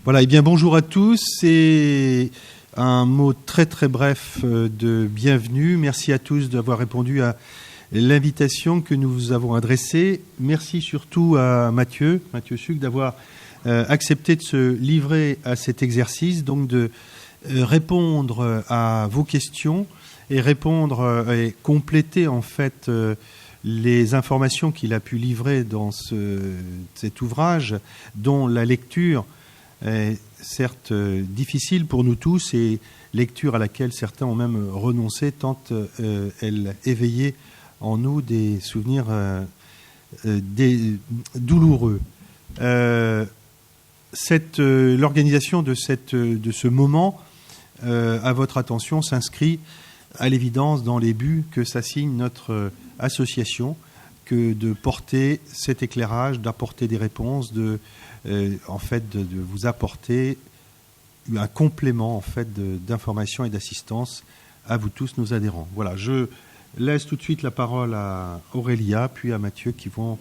Voilà, et bien bonjour à tous et un mot très très bref de bienvenue. Merci à tous d'avoir répondu à l'invitation que nous vous avons adressée. Merci surtout à Mathieu Suc d'avoir accepté de se livrer à cet exercice, donc de répondre à vos questions et répondre et compléter en fait les informations qu'il a pu livrer dans cet ouvrage, dont la lecture est certes difficile pour nous tous et lecture à laquelle certains ont même renoncé tant elle éveillait en nous des souvenirs douloureux. L'organisation de ce moment à votre attention s'inscrit à l'évidence dans les buts que s'assigne notre association, que de porter cet éclairage, d'apporter des réponses, de vous apporter un complément en fait d'information et d'assistance à vous tous, nos adhérents. Voilà, je laisse tout de suite la parole à Aurélia, puis à Mathieu qui vont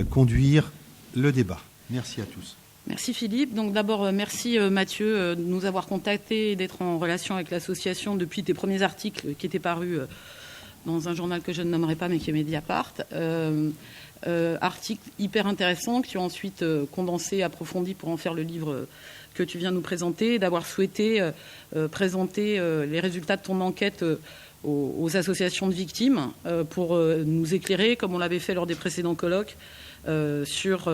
conduire le débat. Merci à tous. Merci Philippe. Donc d'abord, merci Mathieu de nous avoir contactés et d'être en relation avec l'association depuis tes premiers articles qui étaient parus dans un journal que je ne nommerai pas mais qui est Mediapart. Articles hyper intéressants qui ont ensuite condensé, approfondi pour en faire le livre que tu viens nous présenter, et d'avoir souhaité présenter les résultats de ton enquête aux associations de victimes pour nous éclairer, comme on l'avait fait lors des précédents colloques, sur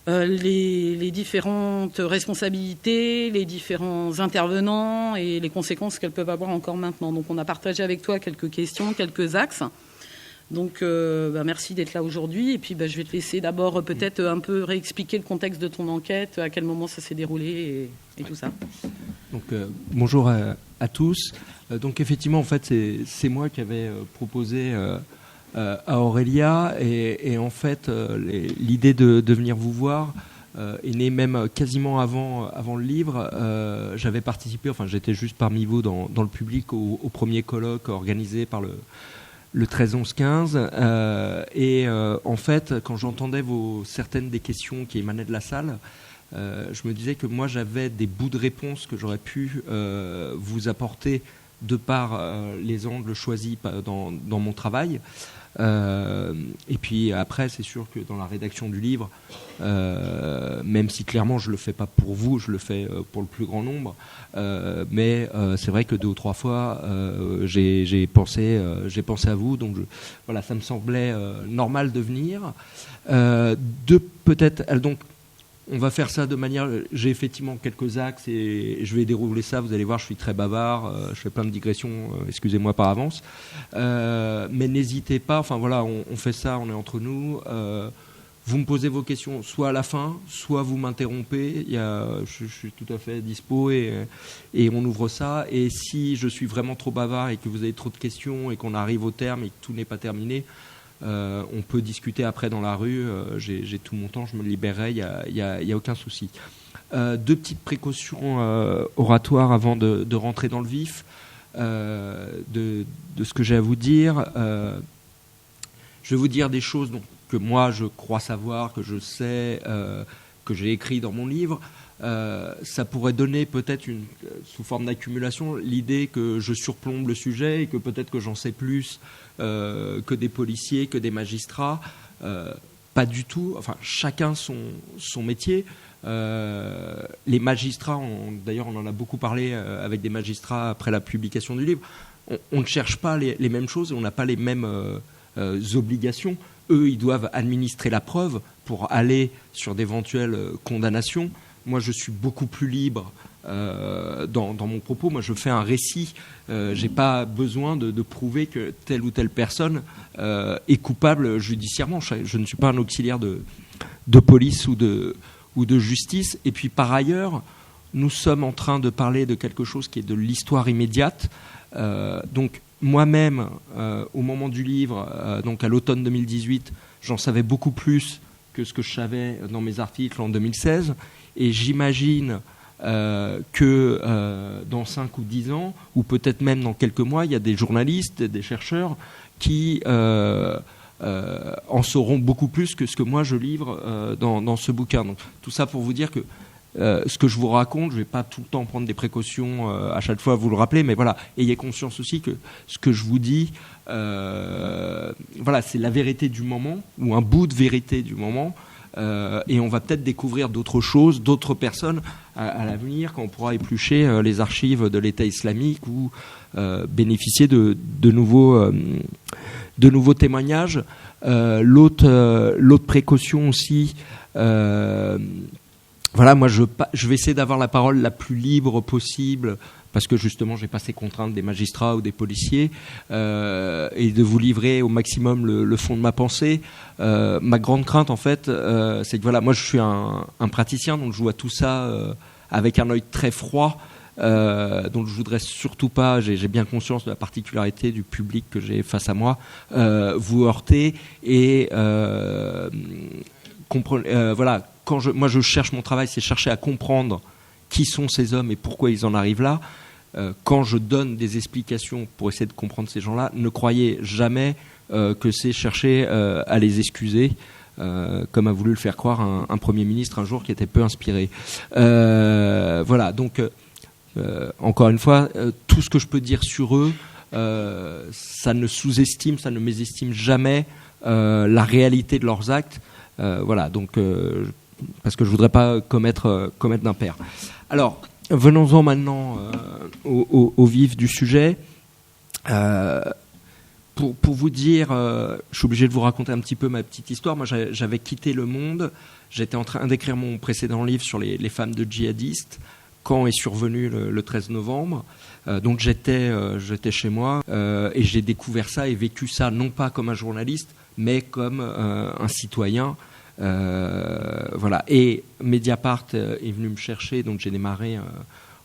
les différentes responsabilités, les différents intervenants et les conséquences qu'elles peuvent avoir encore maintenant. Donc on a partagé avec toi quelques questions, quelques axes. Donc merci d'être là aujourd'hui. Et puis je vais te laisser d'abord peut-être un peu réexpliquer le contexte de ton enquête, à quel moment ça s'est déroulé et tout ça. Donc bonjour à tous. Donc effectivement en fait c'est moi qui avais proposé à Aurélia et en fait l'idée de venir vous voir est née même quasiment avant le livre. J'avais participé, j'étais juste parmi vous dans le public au premier colloque organisé par le 13-11-15 et en fait quand j'entendais certaines des questions qui émanaient de la salle, je me disais que moi j'avais des bouts de réponse que j'aurais pu vous apporter de par les angles choisis dans mon travail. Et puis après c'est sûr que dans la rédaction du livre, même si clairement je le fais pas pour vous, je le fais pour le plus grand nombre, mais c'est vrai que 2 ou 3 fois j'ai pensé à vous, donc voilà, ça me semblait normal de venir. Donc on va faire ça de manière... J'ai effectivement quelques axes et je vais dérouler ça. Vous allez voir, je suis très bavard. Je fais plein de digressions. Excusez-moi par avance. Mais n'hésitez pas. On fait ça. On est entre nous. Vous me posez vos questions soit à la fin, soit vous m'interrompez. Je suis tout à fait dispo et on ouvre ça. Et si je suis vraiment trop bavard et que vous avez trop de questions et qu'on arrive au terme et que tout n'est pas terminé... on peut discuter après dans la rue, j'ai tout mon temps, je me libérerai, il y a aucun souci. 2 petites précautions oratoires avant de rentrer dans le vif de ce que j'ai à vous dire. Je vais vous dire des choses que moi je crois savoir, que je sais, que j'ai écrit dans mon livre. Ça pourrait donner peut-être sous forme d'accumulation l'idée que je surplombe le sujet et que peut-être que j'en sais plus que des policiers, que des magistrats. Pas du tout. Chacun son métier. Les magistrats, d'ailleurs on en a beaucoup parlé avec des magistrats après la publication du livre, on ne cherche pas les mêmes choses et on n'a pas les mêmes obligations. Eux, ils doivent administrer la preuve pour aller sur d'éventuelles condamnations. Moi, je suis beaucoup plus libre dans mon propos. Moi, je fais un récit. J'ai pas besoin de prouver que telle ou telle personne est coupable judiciairement. Je ne suis pas un auxiliaire de police ou de justice. Et puis, par ailleurs, nous sommes en train de parler de quelque chose qui est de l'histoire immédiate. Donc, moi-même, au moment du livre, donc à l'automne 2018, j'en savais beaucoup plus que ce que je savais dans mes articles en 2016. Et j'imagine que dans 5 ou 10 ans, ou peut-être même dans quelques mois, il y a des journalistes, des chercheurs qui en sauront beaucoup plus que ce que moi je livre dans ce bouquin. Donc, tout ça pour vous dire que ce que je vous raconte, je vais pas tout le temps prendre des précautions à chaque fois vous le rappeler, mais voilà, ayez conscience aussi que ce que je vous dis, voilà, c'est la vérité du moment ou un bout de vérité du moment. Et on va peut-être découvrir d'autres choses, d'autres personnes à l'avenir quand on pourra éplucher les archives de l'État islamique ou bénéficier de nouveaux témoignages. L'autre précaution aussi, voilà, moi je vais essayer d'avoir la parole la plus libre possible parce que justement j'ai pas ces contraintes des magistrats ou des policiers, et de vous livrer au maximum le fond de ma pensée. Ma grande crainte en fait, c'est que voilà, moi je suis un praticien, donc je vois tout ça avec un œil très froid, donc je voudrais surtout pas, j'ai bien conscience de la particularité du public que j'ai face à moi, vous heurter et voilà, moi je cherche, mon travail c'est chercher à comprendre qui sont ces hommes et pourquoi ils en arrivent là. Quand je donne des explications pour essayer de comprendre ces gens-là, ne croyez jamais que c'est chercher à les excuser, comme a voulu le faire croire un Premier ministre un jour qui était peu inspiré. Voilà, donc encore une fois, tout ce que je peux dire sur eux, ça ne sous-estime, ça ne mésestime jamais la réalité de leurs actes. Voilà, donc parce que je voudrais pas commettre d'impair. Alors, venons-en maintenant au vif du sujet. Pour vous dire, je suis obligé de vous raconter un petit peu ma petite histoire. Moi, j'avais quitté Le Monde. J'étais en train d'écrire mon précédent livre sur les femmes de djihadistes quand est survenu le 13 novembre. Donc j'étais chez moi et j'ai découvert ça et vécu ça non pas comme un journaliste, mais comme un citoyen. Voilà. Et Mediapart est venu me chercher, donc j'ai démarré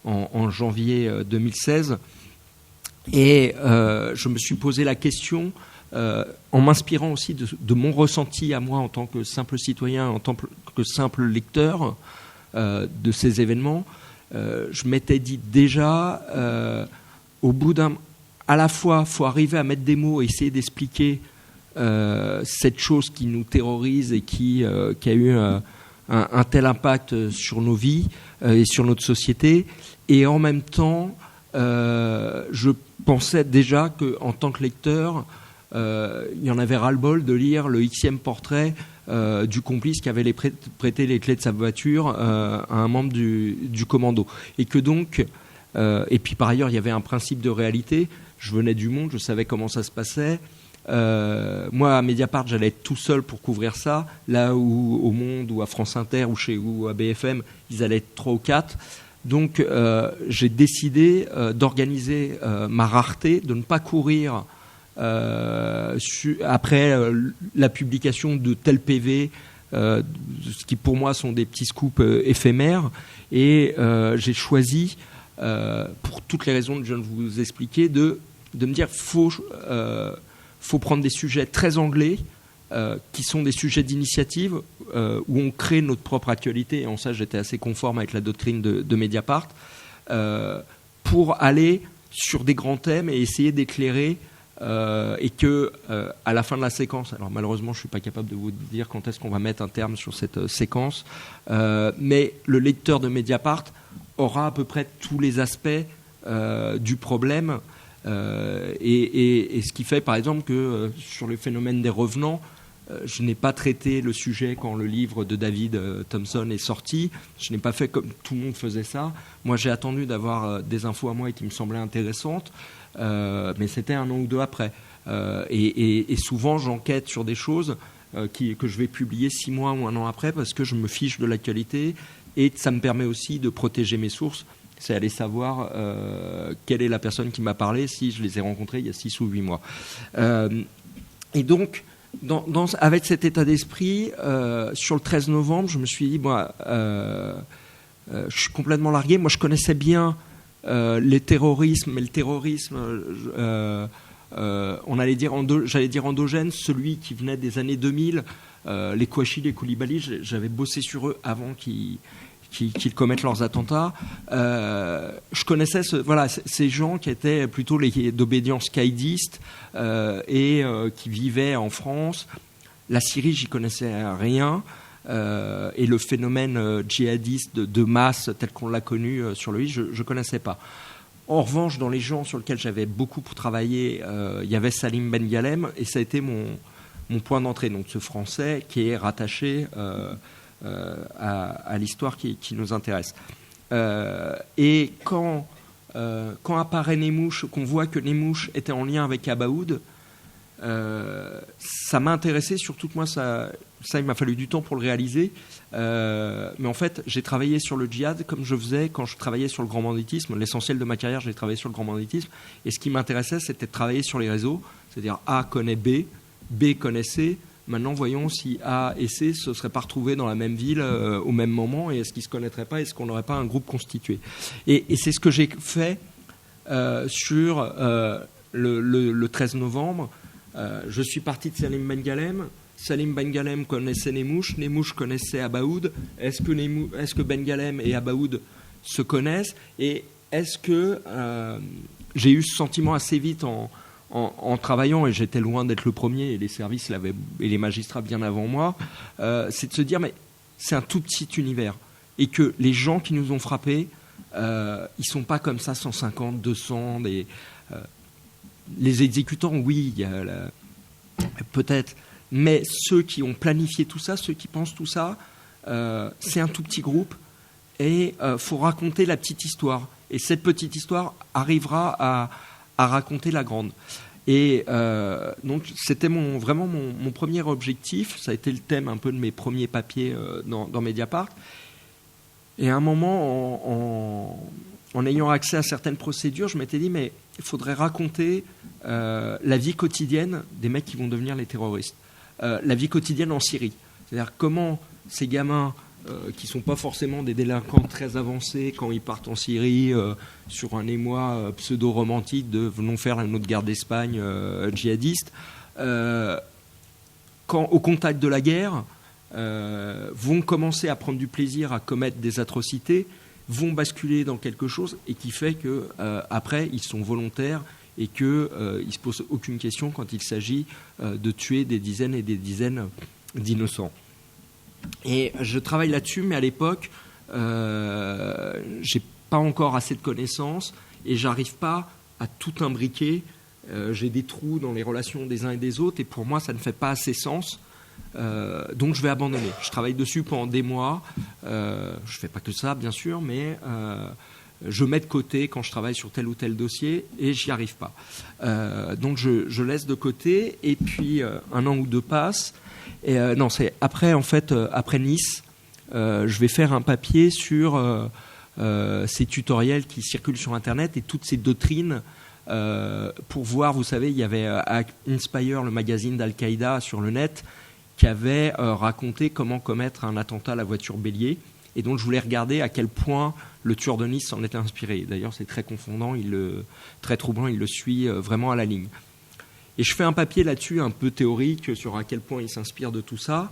en janvier 2016. Et je me suis posé la question, en m'inspirant aussi de mon ressenti à moi en tant que simple citoyen, en tant que simple lecteur de ces événements. Je m'étais dit déjà, au bout à la fois, faut arriver à mettre des mots et essayer d'expliquer cette chose qui nous terrorise et qui a eu un tel impact sur nos vies et sur notre société. Et en même temps, je pensais déjà qu'en tant que lecteur, il y en avait ras-le-bol de lire le Xème portrait du complice qui avait prêté les clés de sa voiture à un membre du commando. Et que donc, et puis par ailleurs, il y avait un principe de réalité. Je venais du Monde, je savais comment ça se passait. Moi, à Mediapart, j'allais être tout seul pour couvrir ça. Là où au Monde, ou à France Inter, ou à BFM, ils allaient être 3 ou 4. Donc, j'ai décidé d'organiser ma rareté, de ne pas courir après la publication de tel PV, ce qui pour moi sont des petits scoops éphémères. Et j'ai choisi, pour toutes les raisons que je viens de vous expliquer, de me dire faut prendre des sujets très anglais, qui sont des sujets d'initiative, où on crée notre propre actualité, et en ça j'étais assez conforme avec la doctrine de Mediapart, pour aller sur des grands thèmes et essayer d'éclairer, et que à la fin de la séquence, alors malheureusement je ne suis pas capable de vous dire quand est-ce qu'on va mettre un terme sur cette séquence, mais le lecteur de Mediapart aura à peu près tous les aspects du problème. Et ce qui fait par exemple que sur le phénomène des revenants, je n'ai pas traité le sujet quand le livre de David Thompson est sorti. Je n'ai pas fait comme tout le monde faisait ça. Moi j'ai attendu d'avoir des infos à moi qui me semblaient intéressantes, mais c'était 1 an ou 2 après, et souvent j'enquête sur des choses que je vais publier 6 mois ou 1 an après parce que je me fiche de l'actualité, et ça me permet aussi de protéger mes sources. C'est aller savoir quelle est la personne qui m'a parlé, si je les ai rencontrés il y a 6 ou 8 mois. Et donc, avec cet état d'esprit, sur le 13 novembre, je me suis dit, moi, je suis complètement largué. Moi, je connaissais bien les terrorismes, mais le terrorisme, j'allais dire endogène, celui qui venait des années 2000, les Kouachi, les Koulibaly, j'avais bossé sur eux avant qu'ils commettent leurs attentats. Je connaissais ces gens qui étaient plutôt d'obédience caïdiste et qui vivaient en France. La Syrie, j'y connaissais rien. et le phénomène djihadiste de masse tel qu'on l'a connu sur le je ne connaissais pas. En revanche, dans les gens sur lesquels j'avais beaucoup travaillé, il y avait Salim Ben Ghalem, et ça a été mon point d'entrée, donc ce Français qui est rattaché à l'histoire qui nous intéresse. Et quand apparaît Nemouche, qu'on voit que Nemouche était en lien avec Abaoud, ça m'a intéressé, surtout que moi, ça il m'a fallu du temps pour le réaliser. Mais en fait, j'ai travaillé sur le djihad comme je faisais quand je travaillais sur le grand banditisme. L'essentiel de ma carrière, j'ai travaillé sur le grand banditisme. Et ce qui m'intéressait, c'était de travailler sur les réseaux. C'est-à-dire A connaît B, B connaît C. Maintenant, voyons si A et C se seraient pas retrouvés dans la même ville au même moment, et est-ce qu'ils se connaîtraient pas, est-ce qu'on n'aurait pas un groupe constitué. Et c'est ce que j'ai fait sur le 13 novembre. Je suis parti de Salim Ben Ghalem. Salim Ben Ghalem connaissait Nemouche, Nemouche connaissait Abaoud. Est-ce que Ben Ghalem et Abaoud se connaissent? Et est-ce que j'ai eu ce sentiment assez vite en travaillant, et j'étais loin d'être le premier, et les services l'avaient, et les magistrats bien avant moi, c'est de se dire, mais c'est un tout petit univers, et que les gens qui nous ont frappés, ils sont pas comme ça 150, 200, les exécutants, oui, il y a peut-être, mais ceux qui ont planifié tout ça, ceux qui pensent tout ça, c'est un tout petit groupe, et faut raconter la petite histoire, et cette petite histoire arrivera à raconter la grande. Et donc c'était vraiment mon premier objectif. Ça a été le thème un peu de mes premiers papiers dans Mediapart. Et à un moment, en ayant accès à certaines procédures, je m'étais dit, mais il faudrait raconter la vie quotidienne des mecs qui vont devenir les terroristes. La vie quotidienne en Syrie. C'est-à-dire comment ces gamins qui ne sont pas forcément des délinquants très avancés quand ils partent en Syrie sur un émoi pseudo-romantique de venons faire une autre guerre d'Espagne djihadiste, quand au contact de la guerre vont commencer à prendre du plaisir à commettre des atrocités, vont basculer dans quelque chose, et qui fait que après ils sont volontaires et qu'ils ne se posent aucune question quand il s'agit de tuer des dizaines et des dizaines d'innocents. Et je travaille là-dessus, mais à l'époque, j'ai pas encore assez de connaissances et j'arrive pas à tout imbriquer. J'ai des trous dans les relations des uns et des autres, et pour moi, ça ne fait pas assez sens. Donc, je vais abandonner. Je travaille dessus pendant des mois. Je fais pas que ça, bien sûr, mais je mets de côté quand je travaille sur tel ou tel dossier et j'y arrive pas. Donc, je laisse de côté, et puis un an ou deux passe. Et non, c'est après, en fait, après Nice, je vais faire un papier sur ces tutoriels qui circulent sur Internet et toutes ces doctrines pour voir, vous savez, il y avait Inspire, le magazine d'Al-Qaïda sur le net, qui avait raconté comment commettre un attentat à la voiture bélier. Et donc, je voulais regarder à quel point le tueur de Nice s'en était inspiré. D'ailleurs, c'est très confondant, très troublant, il le suit vraiment à la ligne. Et je fais un papier là-dessus, un peu théorique, sur à quel point il s'inspire de tout ça.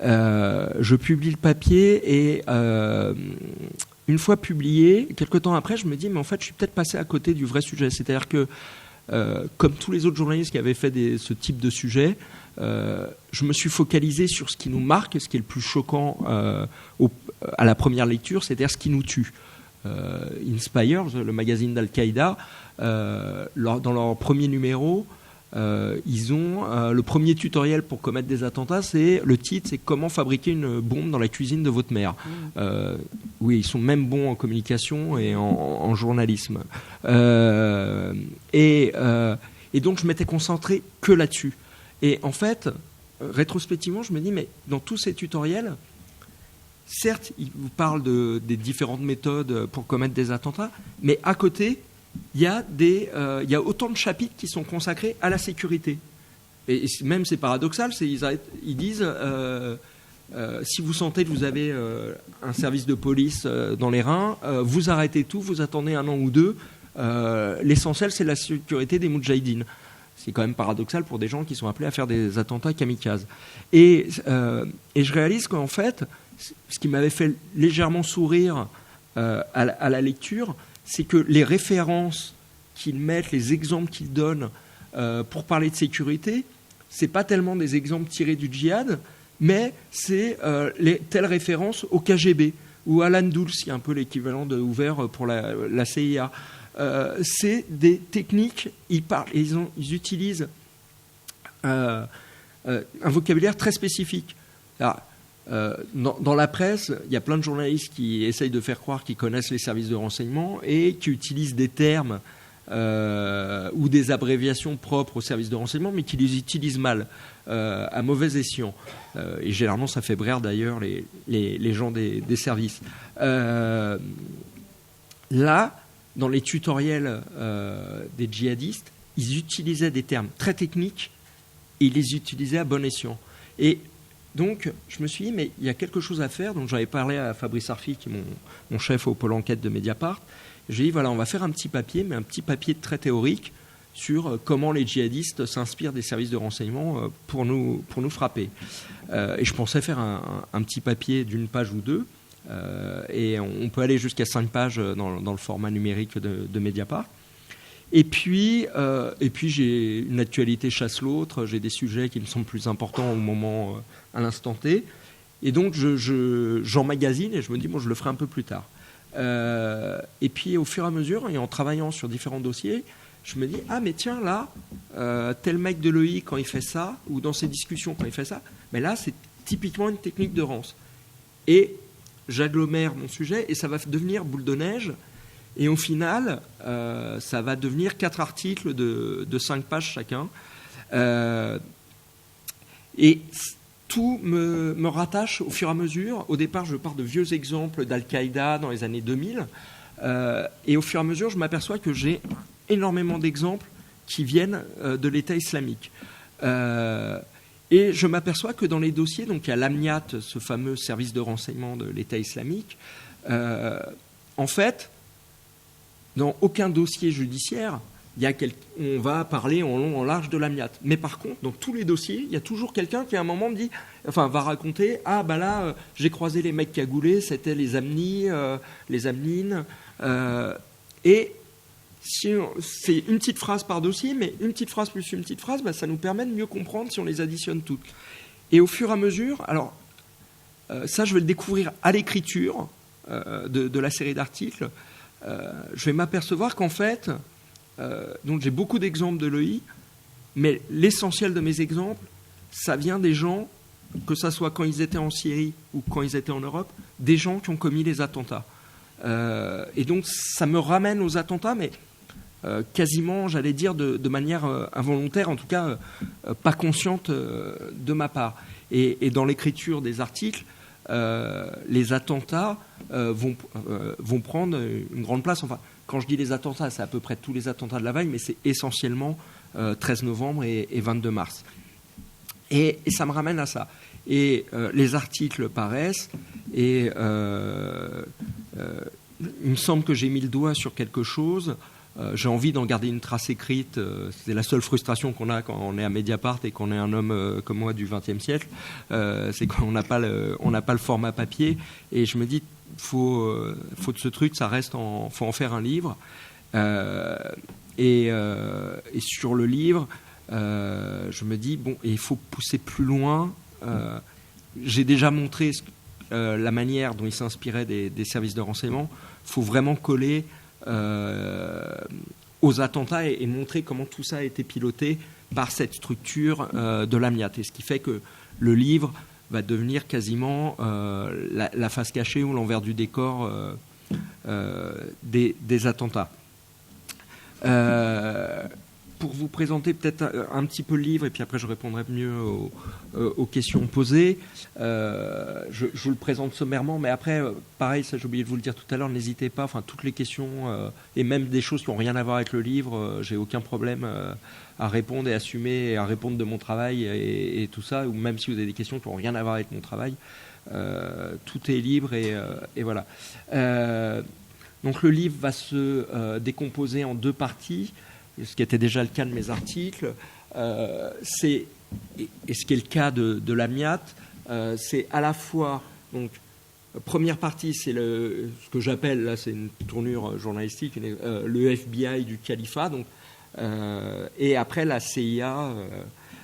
Je publie le papier, et une fois publié, quelques temps après, je me dis, mais en fait, je suis peut-être passé à côté du vrai sujet. C'est-à-dire que, comme tous les autres journalistes qui avaient fait ce type de sujet, je me suis focalisé sur ce qui nous marque, ce qui est le plus choquant à la première lecture, c'est-à-dire ce qui nous tue. Inspire, le magazine d'Al-Qaïda, dans leur premier numéro, ils ont le premier tutoriel pour commettre des attentats, le titre, c'est comment fabriquer une bombe dans la cuisine de votre mère. Oui, ils sont même bons en communication et en journalisme. Et donc je m'étais concentré que là-dessus. Et en fait, rétrospectivement, je me dis, mais dans tous ces tutoriels, certes, ils vous parlent des différentes méthodes pour commettre des attentats, mais à côté, il y a autant de chapitres qui sont consacrés à la sécurité. Et même c'est paradoxal, ils disent si vous sentez que vous avez un service de police dans les reins, vous arrêtez tout, vous attendez un an ou deux. L'essentiel, c'est la sécurité des moudjahidines. C'est quand même paradoxal pour des gens qui sont appelés à faire des attentats kamikazes. Et je réalise qu'en fait, ce qui m'avait fait légèrement sourire à la lecture, c'est que les références qu'ils mettent, les exemples qu'ils donnent pour parler de sécurité, c'est pas tellement des exemples tirés du djihad, mais c'est telle référence au KGB ou à Alan Dulles, qui est un peu l'équivalent de ouvert pour la CIA. C'est des techniques, ils utilisent un vocabulaire très spécifique. Alors, dans la presse, il y a plein de journalistes qui essayent de faire croire qu'ils connaissent les services de renseignement et qui utilisent des termes ou des abréviations propres aux services de renseignement, mais qui les utilisent mal, à mauvais escient. Et généralement, ça fait brère d'ailleurs les gens des services. Là, dans les tutoriels des djihadistes, ils utilisaient des termes très techniques et ils les utilisaient à bon escient. Et donc, je me suis dit, mais il y a quelque chose à faire. Donc, j'avais parlé à Fabrice Arfi, qui est mon chef au pôle enquête de Mediapart. J'ai dit, voilà, on va faire un petit papier, mais un petit papier très théorique sur comment les djihadistes s'inspirent des services de renseignement pour nous frapper. Et je pensais faire un petit papier d'une page ou deux. Et on peut aller jusqu'à 5 pages dans le format numérique de Mediapart. Et puis j'ai une actualité chasse l'autre, j'ai des sujets qui me semblent plus importants au moment, à l'instant T. Et donc j'emmagasine et je me dis, bon, je le ferai un peu plus tard. Et puis au fur et à mesure, et en travaillant sur différents dossiers, je me dis, ah mais tiens, là, tel mec de l'EI quand il fait ça, ou dans ses discussions quand il fait ça, mais là c'est typiquement une technique de Rance. Et j'agglomère mon sujet et ça va devenir boule de neige. Et au final, ça va devenir 4 articles de 5 pages chacun. Et tout me rattache au fur et à mesure. Au départ, je pars de vieux exemples d'Al-Qaïda dans les années 2000. Et au fur et à mesure, je m'aperçois que j'ai énormément d'exemples qui viennent de l'État islamique. Et je m'aperçois que dans les dossiers, donc il y a l'AMNIAT, ce fameux service de renseignement de l'État islamique, en fait, dans aucun dossier judiciaire, on va parler en long, en large de l'AMNIAT. Mais par contre, dans tous les dossiers, il y a toujours quelqu'un qui à un moment va raconter, ah bah là, j'ai croisé les mecs cagoulés, c'était les Amnis, les Amnines. Et c'est une petite phrase par dossier, mais une petite phrase plus une petite phrase, ça nous permet de mieux comprendre si on les additionne toutes. Et au fur et à mesure, alors ça je vais le découvrir à l'écriture de la série d'articles, je vais m'apercevoir qu'en fait, donc j'ai beaucoup d'exemples de l'EI, mais l'essentiel de mes exemples, ça vient des gens, que ça soit quand ils étaient en Syrie ou quand ils étaient en Europe, des gens qui ont commis les attentats. Et donc ça me ramène aux attentats, mais quasiment, j'allais dire, de manière involontaire, en tout cas pas consciente de ma part. Et dans l'écriture des articles, les attentats vont prendre une grande place. Enfin, quand je dis les attentats, c'est à peu près tous les attentats de la veille, mais c'est essentiellement 13 novembre et 22 mars. Et ça me ramène à ça. Et les articles paraissent, et il me semble que j'ai mis le doigt sur quelque chose. J'ai envie d'en garder une trace écrite. C'est la seule frustration qu'on a quand on est à Mediapart et qu'on est un homme comme moi du XXe siècle. C'est qu'on n'a pas le format papier. Et je me dis, faut de ce truc, ça reste faut en faire un livre. Et sur le livre, je me dis, bon, il faut pousser plus loin. J'ai déjà montré la manière dont il s'inspirait des services de renseignement. Il faut vraiment coller aux attentats et montrer comment tout ça a été piloté par cette structure de l'AMNIAT. Et ce qui fait que le livre va devenir quasiment la face cachée ou l'envers du décor des attentats. Pour vous présenter peut-être un petit peu le livre, et puis après je répondrai mieux aux questions posées. Je vous le présente sommairement, mais après, pareil, ça j'ai oublié de vous le dire tout à l'heure, n'hésitez pas, toutes les questions, et même des choses qui n'ont rien à voir avec le livre, j'ai aucun problème à répondre et assumer, et à répondre de mon travail et tout ça, ou même si vous avez des questions qui n'ont rien à voir avec mon travail, tout est libre, et voilà. Donc le livre va se décomposer en 2 parties, ce qui était déjà le cas de mes articles, et ce qui est le cas de l'AMNIAT, c'est à la fois, donc, première partie, c'est ce que j'appelle, là c'est une tournure journalistique, le FBI du califat, donc, et après la CIA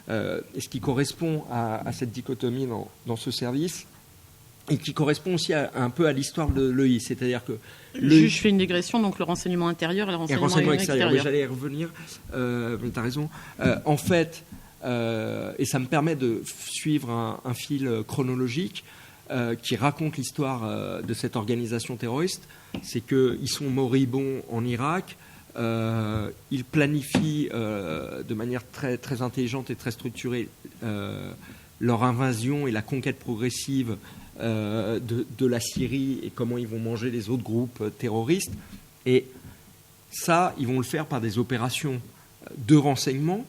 et ce qui correspond à cette dichotomie dans ce service, et qui correspond aussi un peu à l'histoire de l'EI, c'est-à-dire que... Je fais une digression, donc le renseignement intérieur et le renseignement extérieur. Oui, j'allais y revenir, mais tu as raison. En fait, et ça me permet de suivre un fil chronologique qui raconte l'histoire de cette organisation terroriste, c'est qu'ils sont moribonds en Irak, ils planifient de manière très, très intelligente et très structurée leur invasion et la conquête progressive de la Syrie et comment ils vont manger les autres groupes terroristes. Et ça, ils vont le faire par des opérations de renseignement.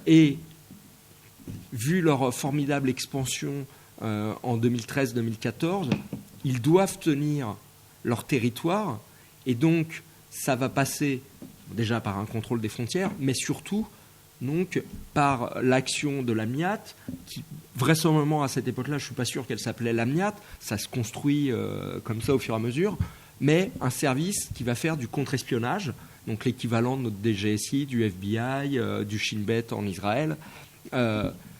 Et vu leur formidable expansion en 2013-2014, ils doivent tenir leur territoire. Et donc, ça va passer déjà par un contrôle des frontières, mais surtout donc par l'action de l'AMIAT, qui vraisemblablement à cette époque-là, je ne suis pas sûr qu'elle s'appelait l'AMIAT, ça se construit comme ça au fur et à mesure, mais un service qui va faire du contre-espionnage, donc l'équivalent de notre DGSI, du FBI, du Shin Bet en Israël.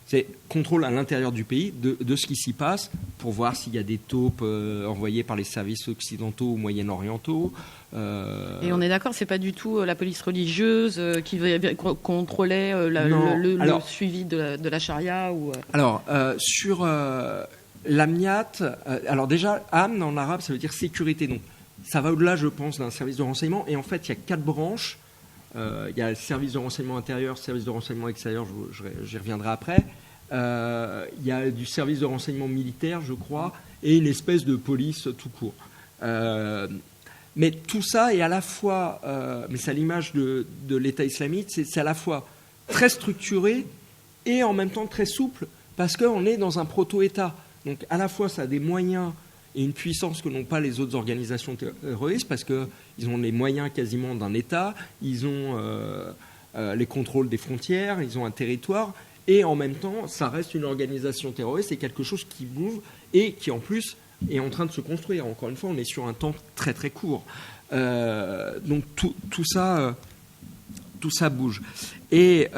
C'est contrôle à l'intérieur du pays de ce qui s'y passe pour voir s'il y a des taupes envoyées par les services occidentaux ou moyen-orientaux. Et on est d'accord, c'est pas du tout la police religieuse qui contrôlait le suivi de la charia ou... Alors, sur l'AMNIAT, alors déjà, Amn en arabe, ça veut dire sécurité. Donc, ça va au-delà, je pense, d'un service de renseignement. Et en fait, il y a 4 branches. Il y a le service de renseignement intérieur, service de renseignement extérieur, j'y reviendrai après. Il y a du service de renseignement militaire, je crois, et une espèce de police tout court. Mais tout ça est à la fois, mais c'est à l'image de l'État islamique, c'est à la fois très structuré et en même temps très souple, parce qu'on est dans un proto-État. Donc à la fois ça a des moyens et une puissance que n'ont pas les autres organisations terroristes, parce qu'ils ont les moyens quasiment d'un État, ils ont les contrôles des frontières, ils ont un territoire, et en même temps, ça reste une organisation terroriste, c'est quelque chose qui bouge et qui en plus est en train de se construire. Encore une fois, on est sur un temps très très court. Donc tout ça bouge. Et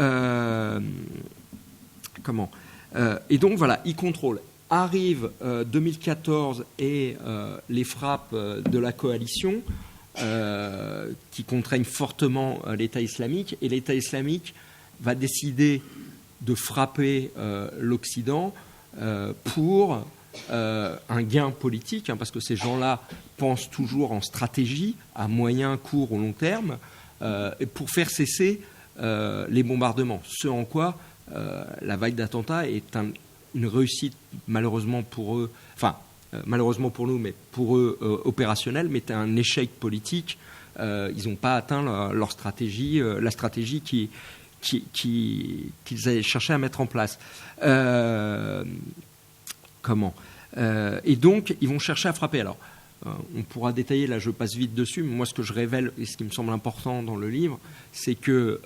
et donc voilà, ils contrôlent. Arrive 2014 et les frappes de la coalition qui contraignent fortement l'État islamique. Et l'État islamique va décider de frapper l'Occident pour un gain politique, parce que ces gens-là pensent toujours en stratégie, à moyen, court ou long terme, et pour faire cesser les bombardements. Ce en quoi la vague d'attentats est une réussite malheureusement pour eux, malheureusement pour nous, mais pour eux opérationnelle, mais c'est un échec politique. Ils n'ont pas atteint leur stratégie, la stratégie qu'ils avaient cherché à mettre en place. Et donc, ils vont chercher à frapper. Alors, on pourra détailler, là je passe vite dessus, mais moi ce que je révèle, et ce qui me semble important dans le livre, c'est que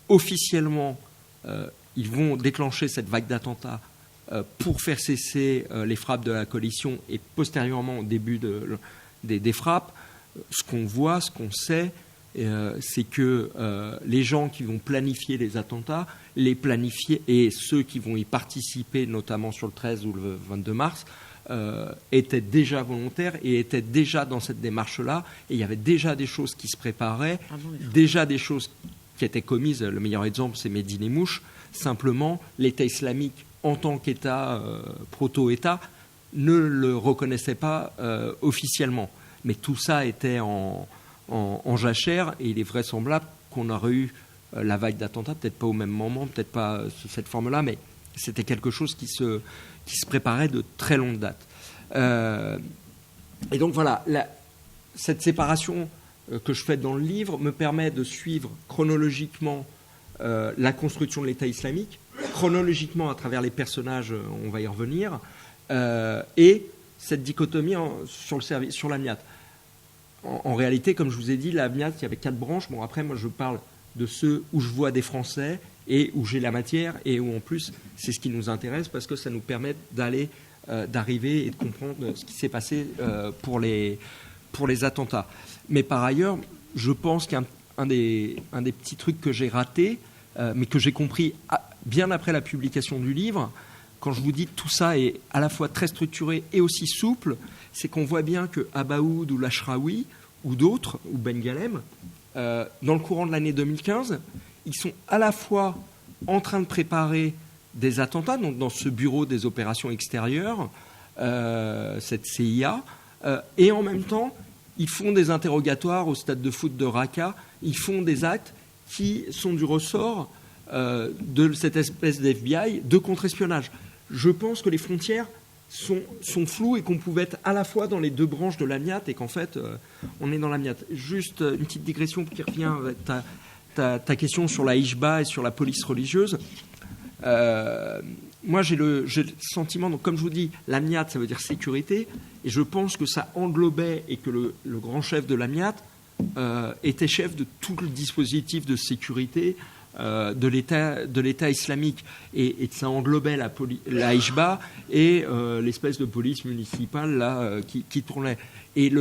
officiellement, ils vont déclencher cette vague d'attentats pour faire cesser les frappes de la coalition et postérieurement au début des frappes. Ce qu'on voit, ce qu'on sait, c'est que les gens qui vont planifier les attentats, les planifier, et ceux qui vont y participer, notamment sur le 13 ou le 22 mars, étaient déjà volontaires et étaient déjà dans cette démarche-là. Et il y avait déjà des choses qui se préparaient, déjà des choses qui étaient commises. Le meilleur exemple, c'est Médine-et-Mouche. Simplement, l'État islamique, en tant qu'État, proto-État, ne le reconnaissait pas officiellement. Mais tout ça était en jachère, et il est vraisemblable qu'on aurait eu la vague d'attentats, peut-être pas au même moment, peut-être pas sous cette forme-là, mais c'était quelque chose qui se préparait de très longue date. Et donc voilà, cette séparation que je fais dans le livre me permet de suivre chronologiquement la construction de l'État islamique, chronologiquement à travers les personnages, on va y revenir, et cette dichotomie sur l'AMIAT. En réalité, comme je vous ai dit, l'AMIAT, il y avait 4 branches. Bon, après, moi, je parle de ceux où je vois des Français et où j'ai la matière, et où, en plus, c'est ce qui nous intéresse, parce que ça nous permet d'arriver et de comprendre ce qui s'est passé pour les attentats. Mais par ailleurs, je pense qu'un des petits trucs que j'ai raté, mais que j'ai compris bien après la publication du livre. Quand je vous dis que tout ça est à la fois très structuré et aussi souple, c'est qu'on voit bien que Abaoud ou Lachraoui ou d'autres, ou Ben Galem, dans le courant de l'année 2015, ils sont à la fois en train de préparer des attentats, donc dans ce bureau des opérations extérieures, cette CIA, et en même temps, ils font des interrogatoires au stade de foot de Raqqa, ils font des actes qui sont du ressort de cette espèce d'FBI de contre-espionnage. Je pense que les frontières sont floues et qu'on pouvait être à la fois dans les deux branches de l'amiat et qu'en fait, on est dans l'amiat. Juste une petite digression qui revient à ta question sur la Hijba et sur la police religieuse. Moi, j'ai le sentiment, donc comme je vous dis, l'amiat, ça veut dire sécurité, et je pense que ça englobait et que le grand chef de l'amiat était chef de tout le dispositif de sécurité de l'État islamique, et ça englobait la Hijba et l'espèce de police municipale là qui tournait. Et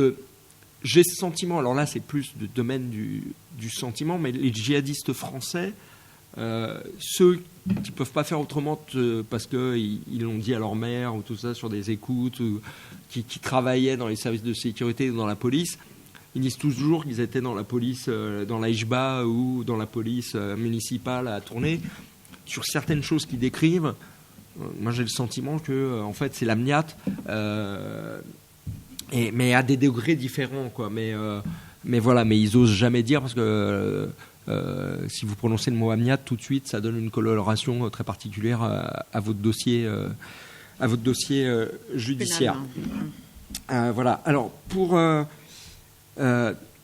j'ai ce sentiment, alors là c'est plus du domaine du sentiment, mais les djihadistes français, ceux qui ne peuvent pas faire autrement parce qu'ils l'ont dit à leur mère ou tout ça sur des écoutes, ou qui travaillaient dans les services de sécurité ou dans la police, ils disent toujours qu'ils étaient dans la police, dans la Hijba ou dans la police municipale à tourner. Sur certaines choses qu'ils décrivent, moi j'ai le sentiment que en fait c'est l'amiat, mais à des degrés différents, quoi. Mais voilà, mais ils osent jamais dire parce que si vous prononcez le mot amiat, tout de suite ça donne une coloration très particulière à votre dossier, judiciaire. Voilà. Alors pour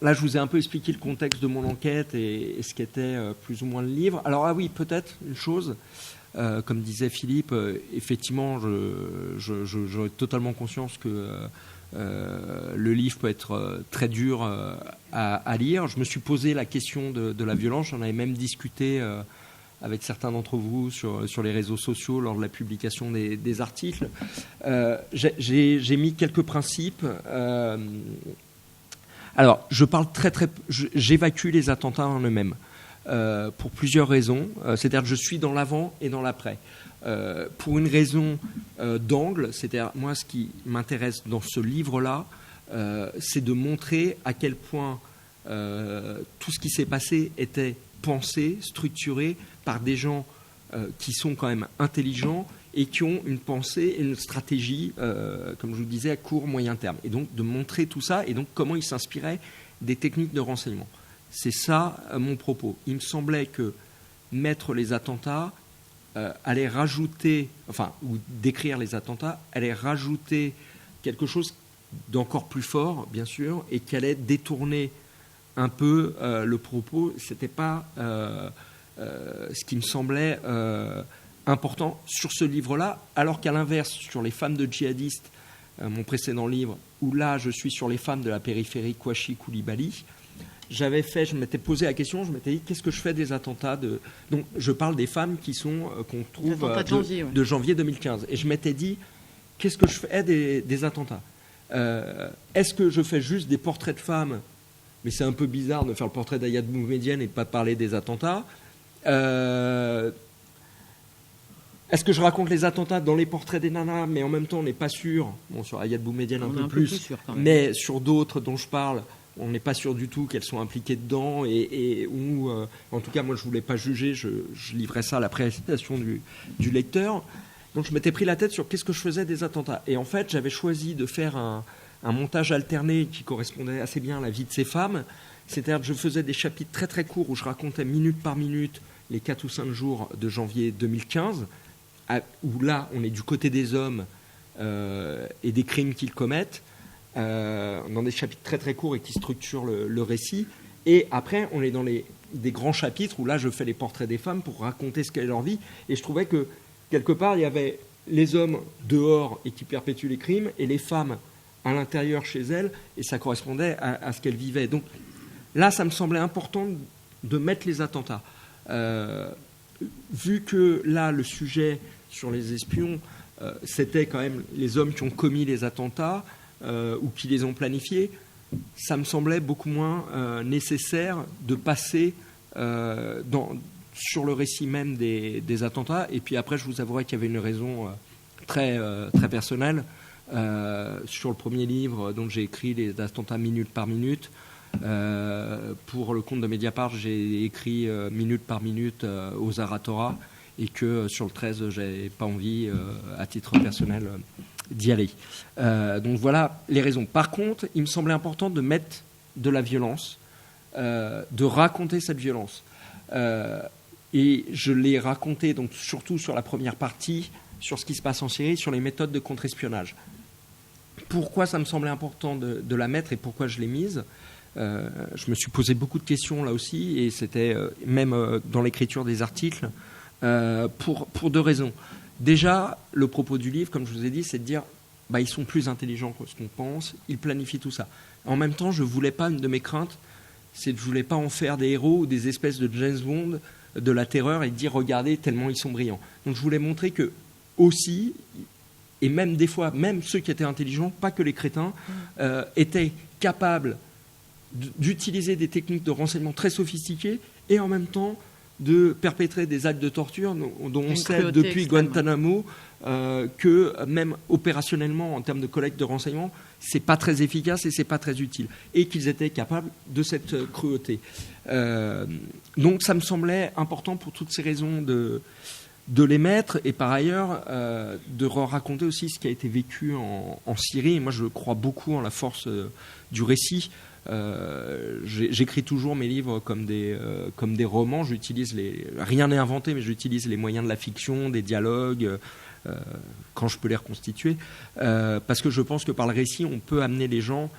là, je vous ai un peu expliqué le contexte de mon enquête et ce qu'était plus ou moins le livre. Alors, oui, peut-être une chose, comme disait Philippe, effectivement, j'aurais totalement conscience que le livre peut être très dur à lire. Je me suis posé la question de la violence. J'en avais même discuté avec certains d'entre vous sur les réseaux sociaux lors de la publication des articles. J'ai mis quelques principes. Alors, j'évacue les attentats en eux-mêmes pour plusieurs raisons. C'est-à-dire que je suis dans l'avant et dans l'après. Pour une raison d'angle, c'est-à-dire moi, ce qui m'intéresse dans ce livre-là, c'est de montrer à quel point tout ce qui s'est passé était pensé, structuré par des gens qui sont quand même intelligents et qui ont une pensée et une stratégie, comme je vous le disais, à court, moyen terme. Et donc de montrer tout ça et donc comment ils s'inspiraient des techniques de renseignement. C'est ça mon propos. Il me semblait que mettre les attentats allait rajouter, ou décrire les attentats, allait rajouter quelque chose d'encore plus fort, bien sûr, et qui allait détourner un peu le propos. C'était pas ce qui me semblait important sur ce livre-là, alors qu'à l'inverse, sur les femmes de djihadistes, mon précédent livre, où là je suis sur les femmes de la périphérie Kouachi Koulibaly, je m'étais posé la question, je m'étais dit qu'est-ce que je fais des attentats donc je parle des femmes qu'on trouve de janvier 2015, et je m'étais dit qu'est-ce que je fais des attentats, est-ce que je fais juste des portraits de femmes, mais c'est un peu bizarre de faire le portrait d'Ayad Boumedienne et de ne pas parler des attentats. Est-ce que je raconte les attentats dans les portraits des nanas, mais en même temps on n'est pas sûr, bon, sur Ayad Boumedienne un peu plus, mais sur d'autres dont je parle, on n'est pas sûr du tout qu'elles sont impliquées dedans, en tout cas moi je ne voulais pas juger, je livrais ça à l'appréciation du lecteur. Donc je m'étais pris la tête sur qu'est-ce que je faisais des attentats. Et en fait j'avais choisi de faire un montage alterné qui correspondait assez bien à la vie de ces femmes. C'est-à-dire que je faisais des chapitres très très courts où je racontais minute par minute les 4 ou 5 jours de janvier 2015, où là on est du côté des hommes et des crimes qu'ils commettent, dans des chapitres très très courts et qui structurent le récit. Et après on est dans des grands chapitres où là je fais les portraits des femmes pour raconter ce qu'est leur vie. Et je trouvais que quelque part il y avait les hommes dehors et qui perpétuent les crimes, et les femmes à l'intérieur chez elles, et ça correspondait à ce qu'elles vivaient. Donc là ça me semblait important de mettre les attentats. Vu que là le sujet sur les espions, c'était quand même les hommes qui ont commis les attentats ou qui les ont planifiés, ça me semblait beaucoup moins nécessaire de passer sur le récit même des attentats. Et puis après, je vous avouerai qu'il y avait une raison très personnelle. Sur le premier livre, donc j'ai écrit les attentats minute par minute. Pour le compte de Mediapart, j'ai écrit minute par minute aux Zaratora, et que sur le 13, j'avais pas envie, à titre personnel, d'y aller. Donc voilà les raisons. Par contre, il me semblait important de mettre de la violence, de raconter cette violence. Et je l'ai raconté donc surtout sur la première partie, sur ce qui se passe en Syrie, sur les méthodes de contre-espionnage. Pourquoi ça me semblait important de la mettre et pourquoi je l'ai mise ? Je me suis posé beaucoup de questions là aussi, et c'était même dans l'écriture des articles, pour deux raisons. Déjà, le propos du livre, comme je vous ai dit, c'est de dire ils sont plus intelligents que ce qu'on pense, ils planifient tout ça. En même temps, je voulais pas, une de mes craintes, c'est que je voulais pas en faire des héros ou des espèces de James Bond de la terreur et dire regardez tellement ils sont brillants. Donc je voulais montrer que aussi, et même des fois, même ceux qui étaient intelligents, pas que les crétins, étaient capables d'utiliser des techniques de renseignement très sophistiquées et en même temps de perpétrer des actes de torture dont on sait depuis Guantanamo que même opérationnellement, en termes de collecte de renseignements, c'est pas très efficace et c'est pas très utile, et qu'ils étaient capables de cette cruauté. Donc ça me semblait important pour toutes ces raisons de les mettre, et par ailleurs de raconter aussi ce qui a été vécu en Syrie. Et moi je crois beaucoup en la force du récit. J'écris toujours mes livres comme des romans. J'utilise rien n'est inventé, mais j'utilise les moyens de la fiction, des dialogues, quand je peux les reconstituer, parce que je pense que par le récit on peut amener les gens,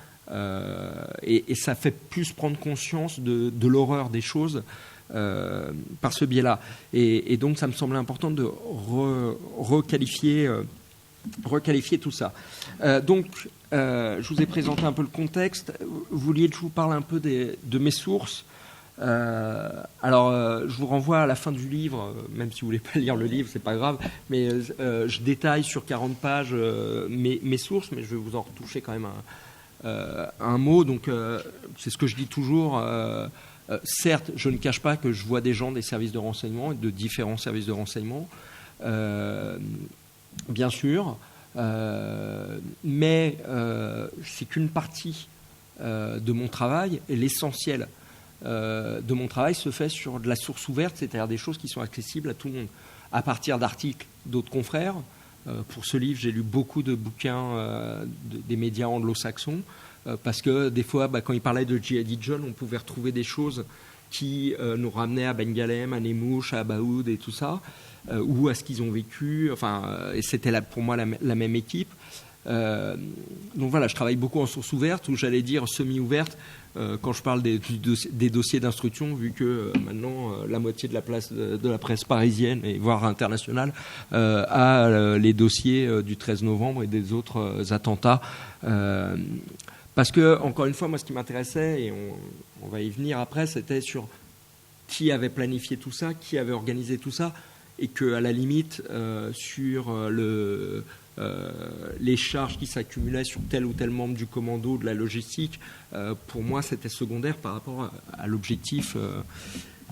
et ça fait plus prendre conscience de l'horreur des choses par ce biais-là. Et donc ça me semblait important de requalifier tout ça. Donc je vous ai présenté un peu le contexte. Vous vouliez que je vous parle un peu de mes sources. Alors, je vous renvoie à la fin du livre, même si vous voulez pas lire le livre, c'est pas grave, mais je détaille sur 40 pages mes sources, mais je vais vous en retoucher quand même un mot. Donc, c'est ce que je dis toujours. Certes, je ne cache pas que je vois des gens des services de renseignement et de différents services de renseignement, bien sûr, mais c'est qu'une partie de mon travail, et l'essentiel de mon travail se fait sur de la source ouverte, c'est-à-dire des choses qui sont accessibles à tout le monde, à partir d'articles d'autres confrères. Pour ce livre, j'ai lu beaucoup de bouquins des médias anglo-saxons, parce que des fois, quand ils parlaient de Djihadi John, on pouvait retrouver des choses qui nous ramenaient à Ben Galem, à Nemouche, à Abaoud et tout ça, ou à ce qu'ils ont vécu. Et c'était pour moi la même équipe. Donc voilà, je travaille beaucoup en source ouverte, ou j'allais dire semi-ouverte, quand je parle des dossiers d'instruction, vu que maintenant la moitié de la place de la presse parisienne et voire internationale a les dossiers du 13 novembre et des autres attentats. Parce que, encore une fois, moi ce qui m'intéressait, et on va y venir après, c'était sur qui avait planifié tout ça, qui avait organisé tout ça, et qu'à la limite, sur les charges qui s'accumulaient sur tel ou tel membre du commando, de la logistique, pour moi c'était secondaire par rapport à l'objectif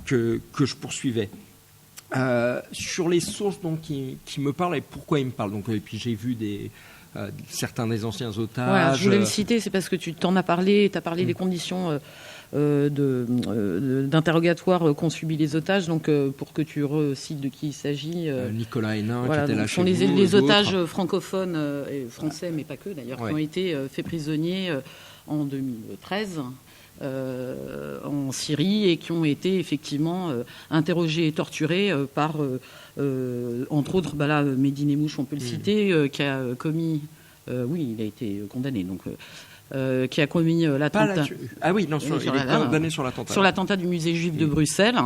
que je poursuivais. Sur les sources donc, qui me parlent et pourquoi ils me parlent. Donc, et puis j'ai vu certains des anciens otages. Voilà, je voulais le citer, c'est parce que tu t'en as parlé, tu as parlé des conditions d'interrogatoire qu'ont subi les otages, donc pour que tu recites de qui il s'agit. Nicolas Hénin, voilà, qui était là chez vous. Ce sont les otages francophones et français, mais pas que d'ailleurs, qui ont été faits prisonniers en 2013 en Syrie, et qui ont été effectivement interrogés et torturés par, entre autres, Mehdi Nemouche, on peut le citer, qui a commis... oui, il a été condamné, donc... qui a commis l'attentat. Ah oui, non, il est condamné sur l'attentat. Sur l'attentat du musée juif de Bruxelles.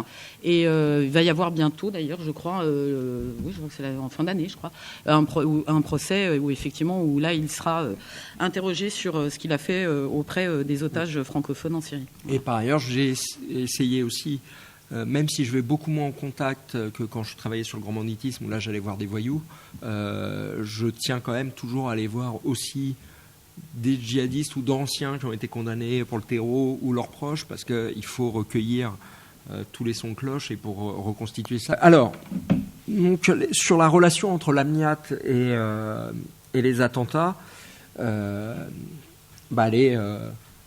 Et il va y avoir bientôt, d'ailleurs, je crois, oui, je crois que c'est en fin d'année, je crois, un procès où là, il sera interrogé sur ce qu'il a fait auprès des otages francophones en Syrie. Et par ailleurs, j'ai essayé aussi, même si je vais beaucoup moins en contact que quand je travaillais sur le grand banditisme, où là, j'allais voir des voyous, je tiens quand même toujours à aller voir aussi des djihadistes ou d'anciens qui ont été condamnés pour le terreau ou leurs proches, parce qu'il faut recueillir tous les sons de cloche et pour reconstituer ça. Alors, donc, sur la relation entre l'amiante et les attentats,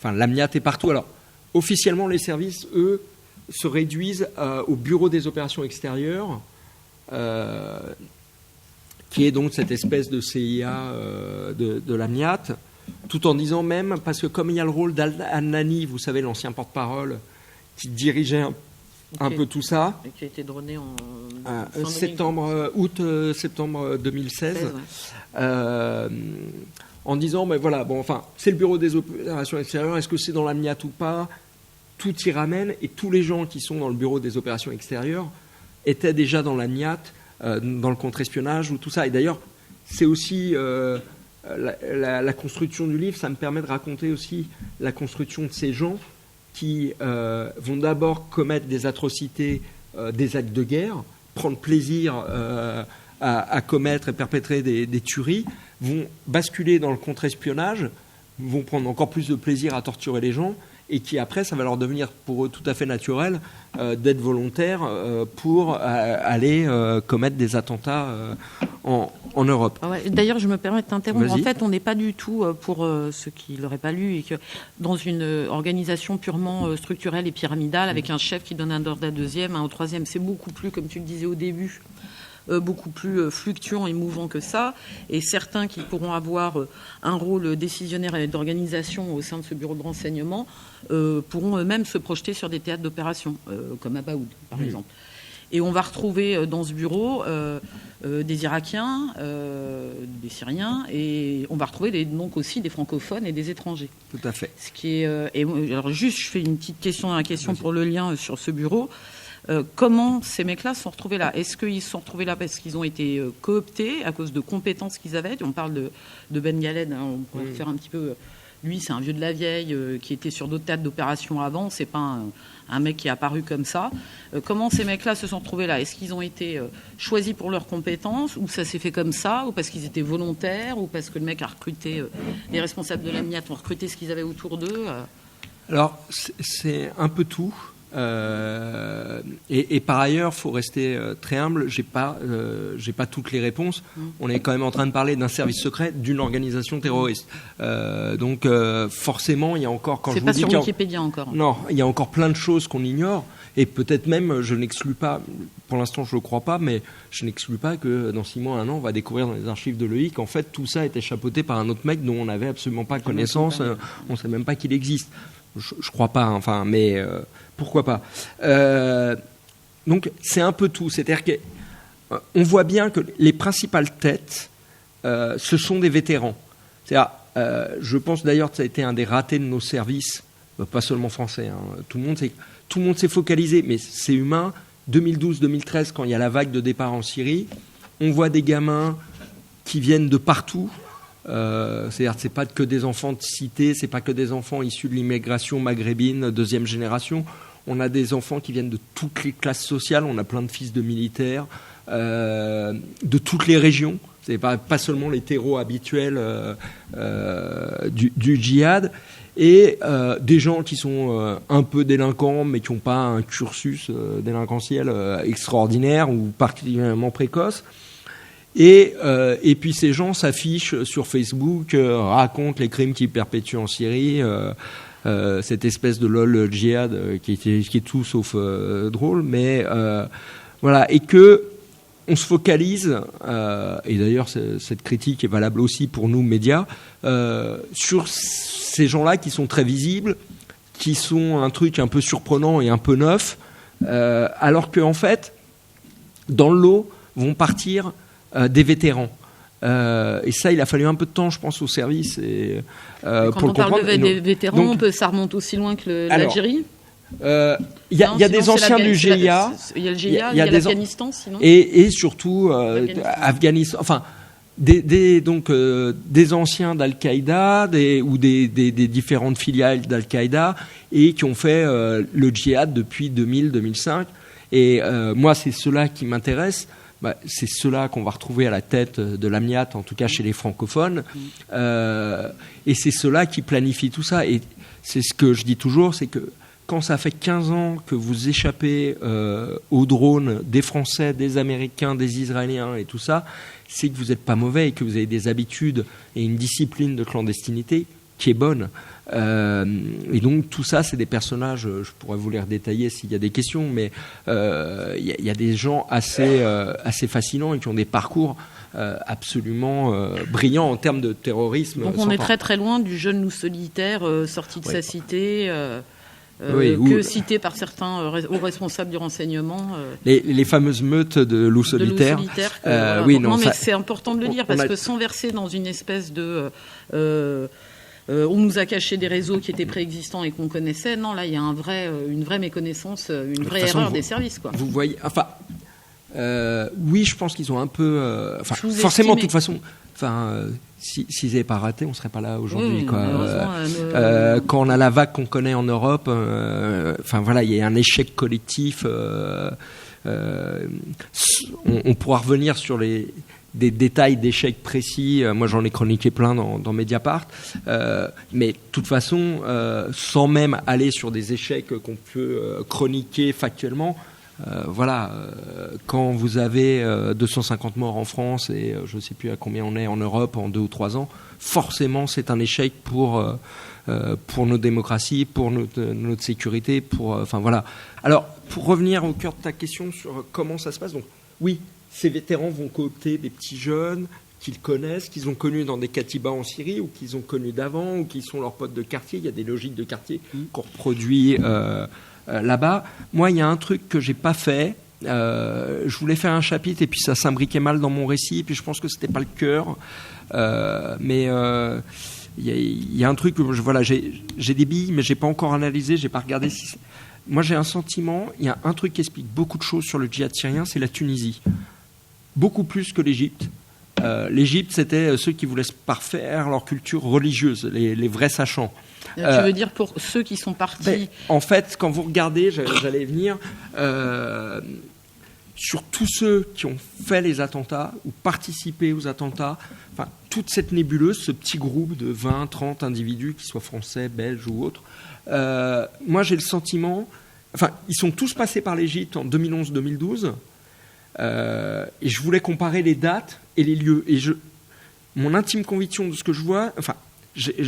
l'amiante est partout. Alors, officiellement, les services, eux, se réduisent au bureau des opérations extérieures, qui est donc cette espèce de CIA de l'amiate, tout en disant même, parce que comme il y a le rôle d'Al-Nani, vous savez, l'ancien porte-parole, qui dirigeait un peu tout ça, et qui a été droné en août-septembre 2016, en disant, c'est le bureau des opérations extérieures, est-ce que c'est dans l'amiate ou pas? Tout y ramène, et tous les gens qui sont dans le bureau des opérations extérieures étaient déjà dans l'amiate, dans le contre-espionnage ou tout ça. Et d'ailleurs, c'est aussi la construction du livre, ça me permet de raconter aussi la construction de ces gens qui vont d'abord commettre des atrocités, des actes de guerre, prendre plaisir à commettre et perpétrer des tueries, vont basculer dans le contre-espionnage, vont prendre encore plus de plaisir à torturer les gens, et qui après, ça va leur devenir pour eux tout à fait naturel d'être volontaires pour aller commettre des attentats en Europe. Ah ouais, d'ailleurs, je me permets de t'interrompre. Vas-y. En fait, on n'est pas du tout, pour ceux qui ne l'auraient pas lu, et que dans une organisation purement structurelle et pyramidale, avec un chef qui donne un ordre à deuxième, un au troisième. C'est beaucoup plus, comme tu le disais au début, beaucoup plus fluctuant et mouvant que ça, et certains qui pourront avoir un rôle décisionnaire et d'organisation au sein de ce bureau de renseignement pourront eux-mêmes se projeter sur des théâtres d'opération, comme à Baoud, par exemple. Et on va retrouver dans ce bureau des Irakiens, des Syriens, et on va retrouver donc aussi des francophones et des étrangers. Tout à fait. Ce qui est, alors juste, je fais une petite question pour le lien sur ce bureau. Comment ces mecs-là se sont retrouvés là? Est-ce qu'ils se sont retrouvés là parce qu'ils ont été cooptés à cause de compétences qu'ils avaient? On parle de Ben Ghaled, hein, on pourrait faire un petit peu... Lui, c'est un vieux de la vieille qui était sur d'autres théâtres d'opération avant. C'est pas un mec qui est apparu comme ça. Comment ces mecs-là se sont retrouvés là? Est-ce qu'ils ont été choisis pour leurs compétences, ou ça s'est fait comme ça, ou parce qu'ils étaient volontaires, ou parce que le mec a recruté, les responsables de l'amiate ont recruté ce qu'ils avaient autour d'eux? Alors, c'est un peu tout. Et par ailleurs, faut rester très humble. J'ai pas toutes les réponses. On est quand même en train de parler d'un service secret d'une organisation terroriste. Donc forcément, il y a encore. Quand c'est je pas vous dis sur Wikipédia encore. Non, il y a encore plein de choses qu'on ignore. Et peut-être même, je n'exclus pas. Pour l'instant, je le crois pas, mais je n'exclus pas que dans 6 mois, 1 an, on va découvrir dans les archives de l'EI qu'en fait tout ça a été chapeauté par un autre mec dont on n'avait absolument pas connaissance. On ne sait même pas qu'il existe. Je crois pas. Enfin, mais. Pourquoi pas? Donc c'est un peu tout. C'est-à-dire qu'on voit bien que les principales têtes, ce sont des vétérans. C'est-à-dire, je pense d'ailleurs que ça a été un des ratés de nos services, pas seulement français. Hein. Tout le monde s'est focalisé, mais c'est humain. 2012-2013, quand il y a la vague de départ en Syrie, on voit des gamins qui viennent de partout. C'est-à-dire que c'est pas que des enfants de cité, c'est pas que des enfants issus de l'immigration maghrébine, 2e génération. On a des enfants qui viennent de toutes les classes sociales. On a plein de fils de militaires, de toutes les régions. C'est pas seulement les terreaux habituels du djihad. Et des gens qui sont un peu délinquants, mais qui n'ont pas un cursus délinquentiel extraordinaire ou particulièrement précoce. Et puis ces gens s'affichent sur Facebook, racontent les crimes qu'ils perpétuent en Syrie, cette espèce de lol djihad qui est tout sauf drôle, mais voilà, et que on se focalise, et d'ailleurs cette critique est valable aussi pour nous médias, sur ces gens-là qui sont très visibles, qui sont un truc un peu surprenant et un peu neuf, alors qu'en fait, dans le lot vont partir des vétérans. Et ça, il a fallu un peu de temps, je pense, au service pour le comprendre. Quand on parle des vétérans, ça remonte aussi loin que l'Algérie. Il y a des anciens du GIA. Il y a le GIA, il y a l'Afghanistan, sinon. Et surtout, Afghanistan. Enfin, des anciens d'Al-Qaïda ou des différentes filiales d'Al-Qaïda et qui ont fait le djihad depuis 2000-2005. Et moi, c'est ceux-là qui m'intéressent. C'est ceux-là qu'on va retrouver à la tête de l'amiate, en tout cas chez les francophones. Et c'est ceux-là qui planifient tout ça. Et c'est ce que je dis toujours, c'est que quand ça fait 15 ans que vous échappez aux drones des Français, des Américains, des Israéliens et tout ça, c'est que vous n'êtes pas mauvais et que vous avez des habitudes et une discipline de clandestinité qui est bonne. Et donc tout ça, c'est des personnages, je pourrais vous les redétailler s'il y a des questions, mais il y a des gens assez fascinants et qui ont des parcours absolument brillants en termes de terrorisme. Donc on est très très loin du jeune loup solitaire sorti de sa cité, cité par certains hauts responsables du renseignement. Les fameuses meutes de loups solitaires. Voilà. Oui, non, mais c'est important de le dire parce que sans verser dans une espèce de... on nous a caché des réseaux qui étaient préexistants et qu'on connaissait. Non, là, il y a une vraie méconnaissance, une vraie erreur des services, quoi. Vous voyez, enfin, oui, je pense qu'ils ont un peu, forcément, de toute façon, s'ils n'avaient pas raté, on serait pas là aujourd'hui, oui, quoi. Quand on a la vague qu'on connaît en Europe, voilà, il y a un échec collectif. On pourra revenir sur des détails d'échecs précis. Moi, j'en ai chroniqué plein dans Mediapart. Mais de toute façon, sans même aller sur des échecs qu'on peut chroniquer factuellement, quand vous avez 250 morts en France et je ne sais plus à combien on est en Europe en 2 ou 3 ans, forcément, c'est un échec pour nos démocraties, pour notre sécurité, voilà. Alors, pour revenir au cœur de ta question sur comment ça se passe, donc oui, ces vétérans vont coopter des petits jeunes qu'ils connaissent, qu'ils ont connus dans des katibas en Syrie ou qu'ils ont connus d'avant ou qui sont leurs potes de quartier. Il y a des logiques de quartier qu'on reproduit là-bas. Moi, il y a un truc que j'ai pas fait. Je voulais faire un chapitre et puis ça s'imbriquait mal dans mon récit. Et puis je pense que c'était pas le cœur. Mais il y a un truc. J'ai des billes, mais j'ai pas encore analysé. J'ai pas regardé si. Moi, j'ai un sentiment. Il y a un truc qui explique beaucoup de choses sur le djihad syrien, c'est la Tunisie. Beaucoup plus que l'Égypte. L'Égypte, c'était ceux qui voulaient se parfaire leur culture religieuse, les vrais sachants. Tu veux dire pour ceux qui sont partis... En fait, quand vous regardez, j'allais venir, sur tous ceux qui ont fait les attentats ou participé aux attentats, toute cette nébuleuse, ce petit groupe de 20, 30 individus, qu'ils soient français, belges ou autres, moi j'ai le sentiment... ils sont tous passés par l'Égypte en 2011-2012, et je voulais comparer les dates et les lieux. Et mon intime conviction de ce que je vois...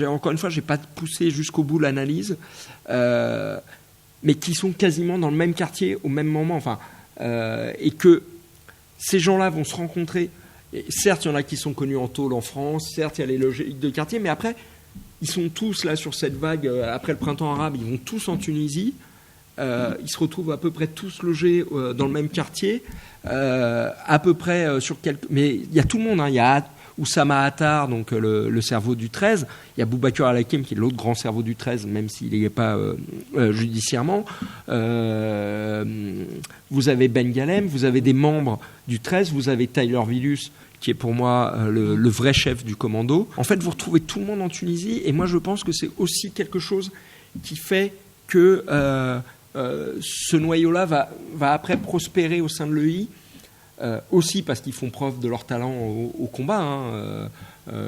encore une fois, je n'ai pas poussé jusqu'au bout l'analyse, mais qui sont quasiment dans le même quartier au même moment. Et que ces gens-là vont se rencontrer. Et certes, il y en a qui sont connus en tôle en France, certes, il y a les logiques de quartier, mais après, ils sont tous là sur cette vague. Après le printemps arabe, ils vont tous en Tunisie. Ils se retrouvent à peu près tous logés dans le même quartier. À peu près sur quelques... Mais il y a tout le monde, hein. Il y a Oussama Attar, donc le cerveau du 13. Il y a Boubacar Al-Hakim, qui est l'autre grand cerveau du 13, même s'il n'y est pas judiciairement. Vous avez Ben Galem, vous avez des membres du 13, vous avez Tyler Villus, qui est pour moi le vrai chef du commando. En fait, vous retrouvez tout le monde en Tunisie, et moi je pense que c'est aussi quelque chose qui fait que ce noyau-là va après prospérer au sein de l'EI, aussi parce qu'ils font preuve de leur talent au combat. Hein.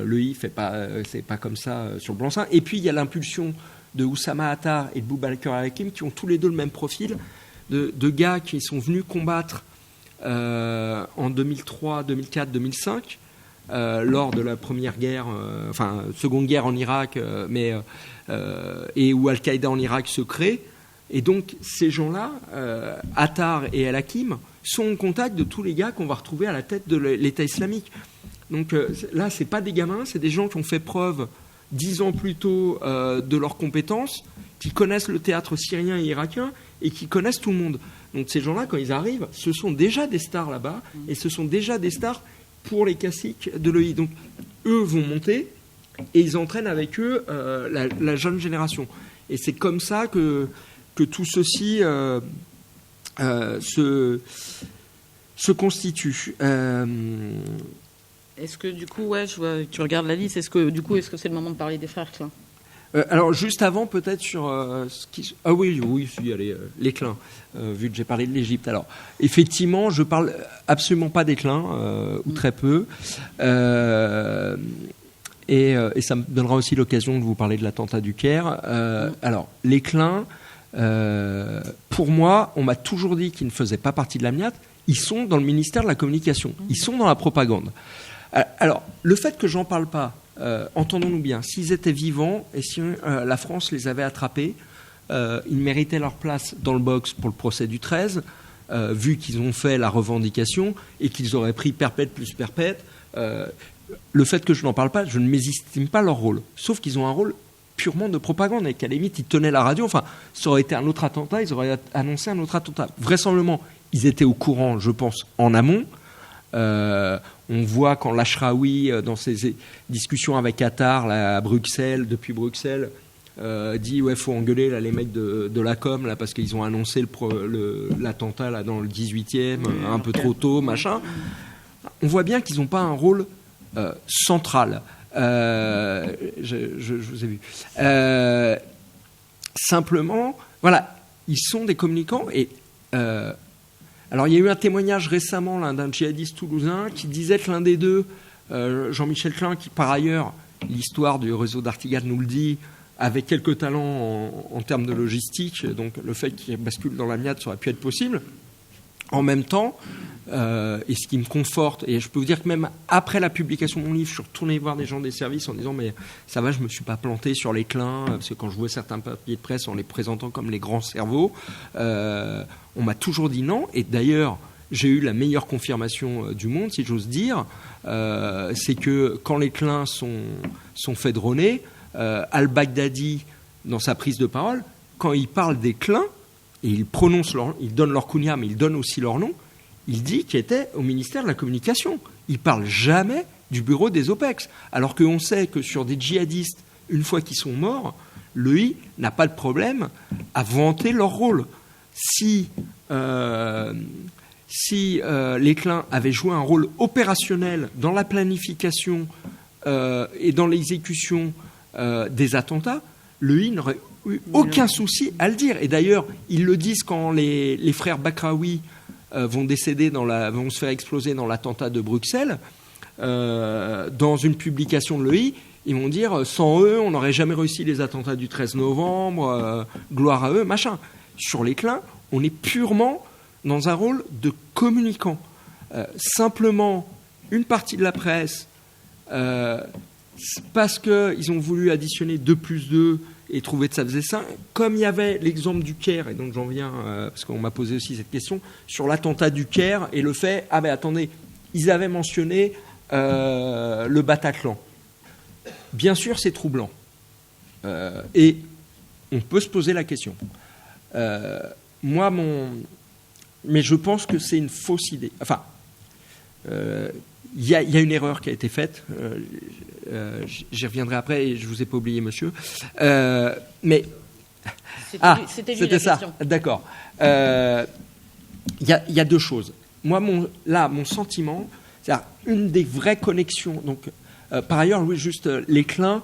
L'EI c'est pas comme ça sur le blanc-seing. Et puis il y a l'impulsion de Oussama Attar et de Boubacar Al-Hakim qui ont tous les deux le même profil de gars qui sont venus combattre en 2003, 2004, 2005 lors de la première guerre, seconde guerre en Irak, et où Al-Qaïda en Irak se crée. Et donc ces gens-là, Attar et Al-Hakim, sont en contact de tous les gars qu'on va retrouver à la tête de l'État islamique. Donc là, c'est pas des gamins, c'est des gens qui ont fait preuve 10 ans plus tôt de leurs compétences, qui connaissent le théâtre syrien et irakien et qui connaissent tout le monde. Donc ces gens-là, quand ils arrivent, ce sont déjà des stars là-bas et ce sont déjà des stars pour les classiques de l'EI. Donc eux vont monter et ils entraînent avec eux la jeune génération. Et c'est comme ça que tout ceci se constitue. Est-ce que du coup, tu regardes la liste, est-ce que c'est le moment de parler des frères Klein ? Alors juste avant, peut-être sur ce qui... Ah oui, allez, les Klein, vu que j'ai parlé de l'Égypte. Alors effectivement, je parle absolument pas des Klein, ou très peu. Et ça me donnera aussi l'occasion de vous parler de l'attentat du Caire. Alors les Klein, Pour moi, on m'a toujours dit qu'ils ne faisaient pas partie de l'Amiat. Ils sont dans le ministère de la Communication. Ils sont dans la propagande. Alors, le fait que j'en parle pas, entendons-nous bien, s'ils étaient vivants et si la France les avait attrapés, ils méritaient leur place dans le box pour le procès du 13, vu qu'ils ont fait la revendication et qu'ils auraient pris perpète plus perpète. Le fait que je n'en parle pas, je ne mésestime pas leur rôle. Sauf qu'ils ont un rôle purement de propagande et qu'à la limite, ils tenaient la radio. Enfin, ça aurait été un autre attentat, ils auraient annoncé un autre attentat. Vraisemblablement, ils étaient au courant, je pense, en amont. On voit quand l'Ashraoui, dans ses discussions avec Qatar, là, à Bruxelles, depuis Bruxelles, dit ouais, faut engueuler là, les mecs de la com là, parce qu'ils ont annoncé l'attentat là, dans le 18e, un peu trop tôt, machin. On voit bien qu'ils n'ont pas un rôle central. Je vous ai vu. Simplement, voilà, ils sont des communicants et alors il y a eu un témoignage récemment là, d'un djihadiste toulousain qui disait que l'un des deux, Jean-Michel Klein, qui par ailleurs, l'histoire du réseau d'Artigas nous le dit, avait quelques talents en termes de logistique, donc le fait qu'il bascule dans l'Amiat, ça aurait pu être possible. En même temps, et ce qui me conforte, et je peux vous dire que même après la publication de mon livre, je suis retourné voir des gens des services en disant mais ça va, je me suis pas planté sur les Kleins, parce que quand je vois certains papiers de presse en les présentant comme les grands cerveaux, on m'a toujours dit non. Et d'ailleurs, j'ai eu la meilleure confirmation du monde, si j'ose dire, c'est que quand les Kleins sont faits droner, Al-Baghdadi, dans sa prise de parole, quand il parle des Kleins, et il donne leur kunya, mais il donne aussi leur nom, il dit qu'il était au ministère de la Communication. Il ne parle jamais du bureau des OPEX. Alors qu'on sait que sur des djihadistes, une fois qu'ils sont morts, l'EI n'a pas de problème à vanter leur rôle. Si les Kleins avaient joué un rôle opérationnel dans la planification et dans l'exécution des attentats, l'EI n'aurait eu aucun souci à le dire. Et d'ailleurs, ils le disent quand les frères Bakraoui vont se faire exploser dans l'attentat de Bruxelles. Dans une publication de l'EI, ils vont dire sans eux, on n'aurait jamais réussi les attentats du 13 novembre, gloire à eux, machin. Sur les Kleins, on est purement dans un rôle de communicant. Simplement, une partie de la presse, parce qu'ils ont voulu additionner 2 plus 2 et trouver que ça faisait ça, comme il y avait l'exemple du Caire, et donc j'en viens, parce qu'on m'a posé aussi cette question, sur l'attentat du Caire et le fait, ah ben attendez, ils avaient mentionné le Bataclan. Bien sûr, c'est troublant. Et on peut se poser la question. Mais je pense que c'est une fausse idée. Enfin, il y a une erreur qui a été faite. J'y reviendrai après et je vous ai pas oublié, monsieur. Mais c'était ça. Question. D'accord. Il y a 2 choses. Moi, mon sentiment, c'est une des vraies connexions. Donc, par ailleurs, oui, juste les Kleins.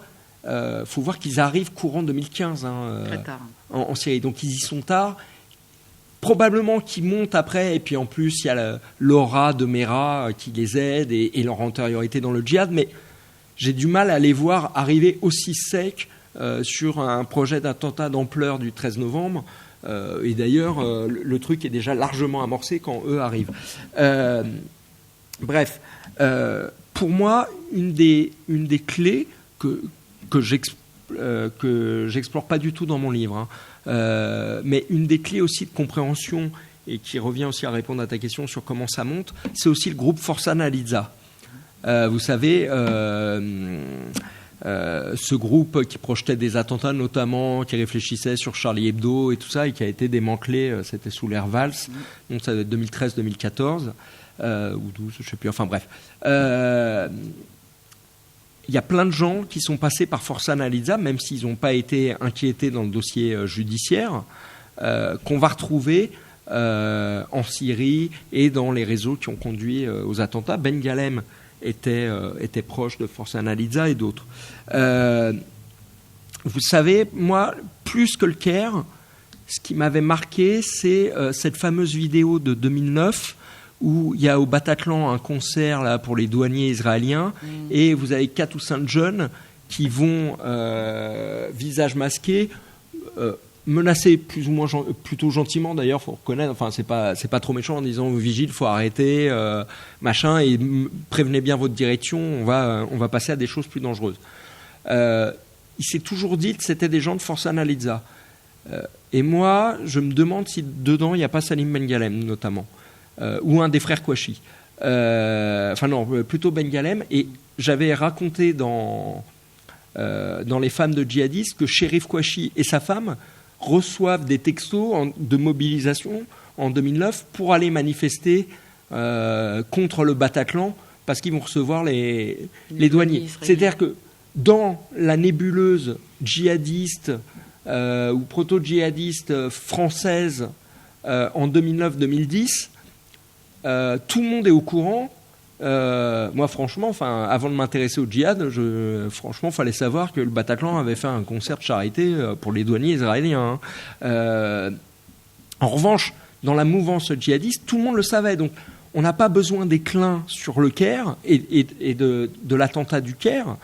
Faut voir qu'ils arrivent courant 2015 très tard. En Syrie. Donc ils y sont tard. Probablement qu'ils montent après, et puis en plus il y a l'aura de Mera qui les aide et leur antériorité dans le djihad, mais j'ai du mal à les voir arriver aussi secs sur un projet d'attentat d'ampleur du 13 novembre. Et d'ailleurs, le truc est déjà largement amorcé quand eux arrivent. Bref, pour moi, une des clés que j'explore pas du tout dans mon livre, mais une des clés aussi de compréhension et qui revient aussi à répondre à ta question sur comment ça monte, c'est aussi le groupe Forza Analiza. Vous savez, ce groupe qui projetait des attentats notamment, qui réfléchissait sur Charlie Hebdo et tout ça, et qui a été démantelé, c'était sous l'ère Valls, donc ça doit être 2013-2014, ou 12, je sais plus, enfin bref. Il y a plein de gens qui sont passés par Forza Analiza, même s'ils n'ont pas été inquiétés dans le dossier judiciaire, qu'on va retrouver en Syrie et dans les réseaux qui ont conduit aux attentats. Ben Galem était proche de Forza Analiza et d'autres. Vous savez, moi, plus que le Caire, ce qui m'avait marqué, c'est cette fameuse vidéo de 2009 où il y a au Bataclan un concert là, pour les douaniers israéliens, et vous avez 4 ou 5 jeunes qui vont, visage masqué, menacé plus ou moins plutôt gentiment d'ailleurs, faut reconnaître. Enfin, c'est pas trop méchant en disant vigile, faut arrêter, machin, et prévenez bien votre direction. On va passer à des choses plus dangereuses. Il s'est toujours dit que c'était des gens de Forza Analiza. Et moi, je me demande si dedans il n'y a pas Salim Bengalem notamment, ou un des frères Kouachi. Enfin non, plutôt Bengalem. Et j'avais raconté dans les femmes de djihadistes que Chérif Kouachi et sa femme reçoivent des textos de mobilisation en 2009 pour aller manifester contre le Bataclan parce qu'ils vont recevoir les douaniers. C'est-à-dire que dans la nébuleuse djihadiste ou proto-djihadiste française en 2009-2010, tout le monde est au courant. Moi, franchement, avant de m'intéresser au djihad, franchement, fallait savoir que le Bataclan avait fait un concert de charité pour les douaniers israéliens. En revanche, dans la mouvance djihadiste, tout le monde le savait. Donc, on n'a pas besoin d'éclats sur le Caire et de l'attentat du Caire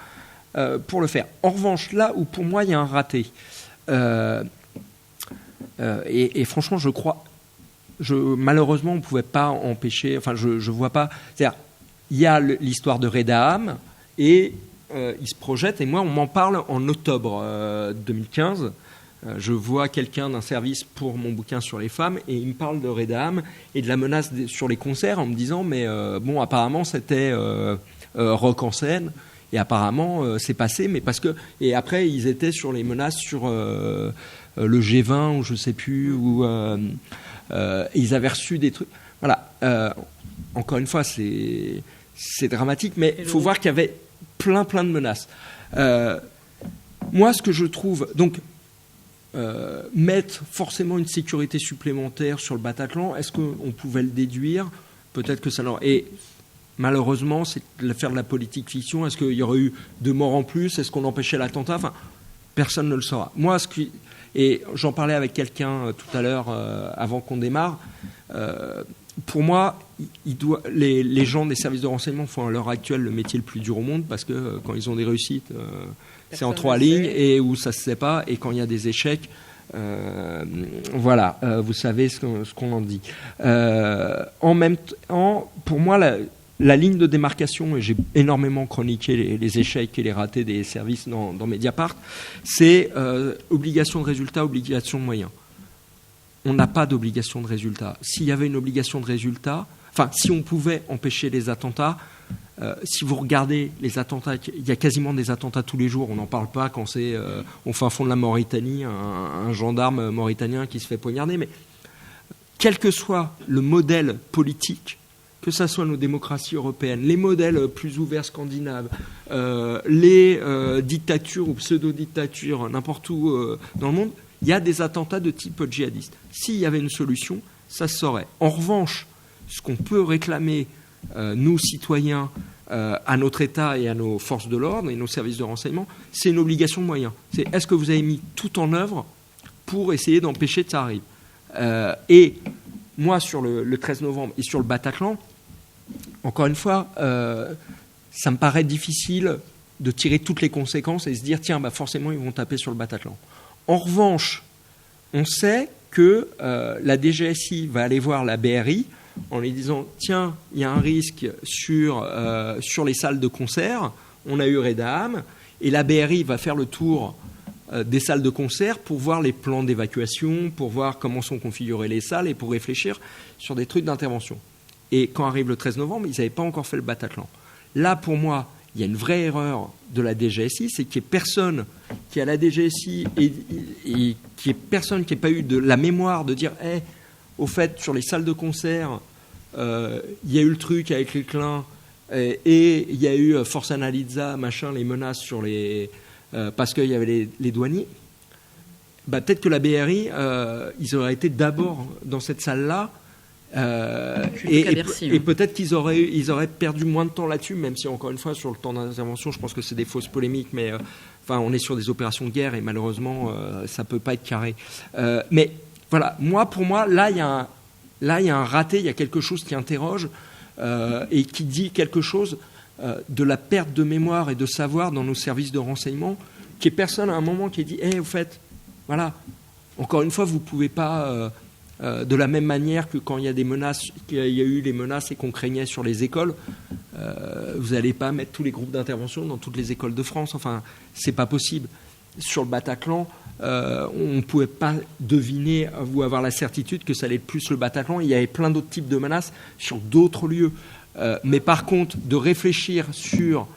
pour le faire. En revanche, là où pour moi il y a un raté, et franchement, je crois, malheureusement, on ne pouvait pas empêcher. Enfin, je vois pas. C'est-à-dire, il y a l'histoire de Reda Am et il se projette. Et moi, on m'en parle en octobre 2015. Je vois quelqu'un d'un service pour mon bouquin sur les femmes et il me parle de Reda Am et de la menace sur les concerts en me disant mais bon, apparemment c'était rock en scène et apparemment c'est passé, mais parce que et après ils étaient sur les menaces sur le G20 ou je sais plus où ils avaient reçu des trucs. Voilà. Encore une fois, c'est dramatique, mais il faut voir qu'il y avait plein de menaces. Moi, ce que je trouve donc mettre forcément une sécurité supplémentaire sur le Bataclan, est-ce qu'on pouvait le déduire? Peut-être que ça n'aurait. Et malheureusement, c'est de faire de la politique fiction. Est-ce qu'il y aurait eu 2 morts en plus? Est-ce qu'on empêchait l'attentat? Enfin, personne ne le saura. Moi, et j'en parlais avec quelqu'un tout à l'heure avant qu'on démarre. Pour moi, les gens des services de renseignement font à l'heure actuelle le métier le plus dur au monde parce que quand ils ont des réussites, c'est en 3 lignes et où ça se sait pas. Et quand il y a des échecs, voilà, vous savez ce qu'on en dit. En même temps, pour moi, la ligne de démarcation, et j'ai énormément chroniqué les échecs et les ratés des services dans Mediapart, c'est obligation de résultat, obligation de moyens. On n'a pas d'obligation de résultat. S'il y avait une obligation de résultat, enfin, si on pouvait empêcher les attentats, si vous regardez les attentats, il y a quasiment des attentats tous les jours. On n'en parle pas quand c'est au fin fond de la Mauritanie, un gendarme mauritanien qui se fait poignarder. Mais quel que soit le modèle politique, que ce soit nos démocraties européennes, les modèles plus ouverts scandinaves, les dictatures ou pseudo-dictatures n'importe où dans le monde, il y a des attentats de type djihadiste. S'il y avait une solution, ça se saurait. En revanche, ce qu'on peut réclamer, nous, citoyens, à notre État et à nos forces de l'ordre et nos services de renseignement, c'est une obligation de moyens. C'est est-ce que vous avez mis tout en œuvre pour essayer d'empêcher que ça arrive? Et moi, sur le 13 novembre et sur le Bataclan, encore une fois, ça me paraît difficile de tirer toutes les conséquences et se dire, tiens, forcément, ils vont taper sur le Bataclan. En revanche, on sait que la DGSI va aller voir la BRI en lui disant « Tiens, il y a un risque sur les salles de concert, on a eu Reda Am, et la BRI va faire le tour des salles de concert pour voir les plans d'évacuation, pour voir comment sont configurées les salles et pour réfléchir sur des trucs d'intervention. » Et quand arrive le 13 novembre, ils n'avaient pas encore fait le Bataclan. Là, pour moi, il y a une vraie erreur de la DGSI, c'est qu'il n'y ait personne qui est à la DGSI et qu'il n'y ait personne qui n'ait pas eu de la mémoire de dire au fait, sur les salles de concert, il y a eu le truc avec les clins et il y a eu Forza Analiza, machin, les menaces sur parce qu'il y avait les douaniers. Peut-être que la BRI, ils auraient été d'abord dans cette salle-là. Et peut-être qu'ils auraient perdu moins de temps là-dessus, même si encore une fois sur le temps d'intervention, je pense que c'est des fausses polémiques, mais on est sur des opérations de guerre et malheureusement ça peut pas être carré. Mais voilà, pour moi, là il y a un raté, il y a quelque chose qui interroge et qui dit quelque chose de la perte de mémoire et de savoir dans nos services de renseignement, qu'il n'y ait personne à un moment qui ait dit, au fait, voilà. Encore une fois, vous ne pouvez pas, de la même manière que quand il y a des menaces, qu'il y a eu les menaces et qu'on craignait sur les écoles, vous n'allez pas mettre tous les groupes d'intervention dans toutes les écoles de France. Enfin, c'est pas possible. Sur le Bataclan, on ne pouvait pas deviner ou avoir la certitude que ça allait être plus le Bataclan. Il y avait plein d'autres types de menaces sur d'autres lieux. Mais par contre, de réfléchir sur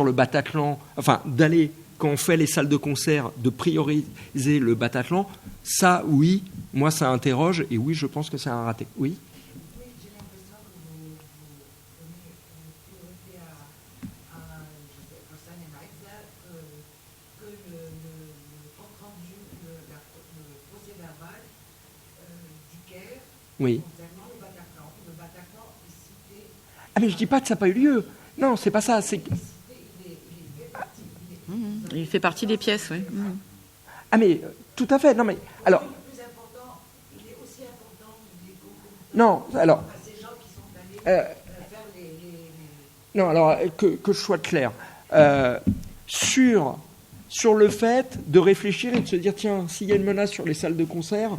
le Bataclan, enfin d'aller, quand on fait les salles de concert, de prioriser le Bataclan, ça, oui, moi ça interroge, et oui, je pense que c'est un raté. Oui. J'ai l'impression que vous donnez priorité à Sunday Night, que le compte rendu, le procès verbal du Caire Oui. concernant le Bataclan. Le Bataclan est cité. Ah mais je dis pas que ça n'a pas eu lieu. Non, c'est pas ça. C'est... Il fait partie des pièces, oui. Ah mais tout à fait. Non mais alors. Le plus important, il est aussi important qu'il est concomitant Non, alors. à ces gens qui sont allés faire les... Non, alors que je sois clair. Sur le fait de réfléchir et de se dire, tiens, s'il y a une menace sur les salles de concert,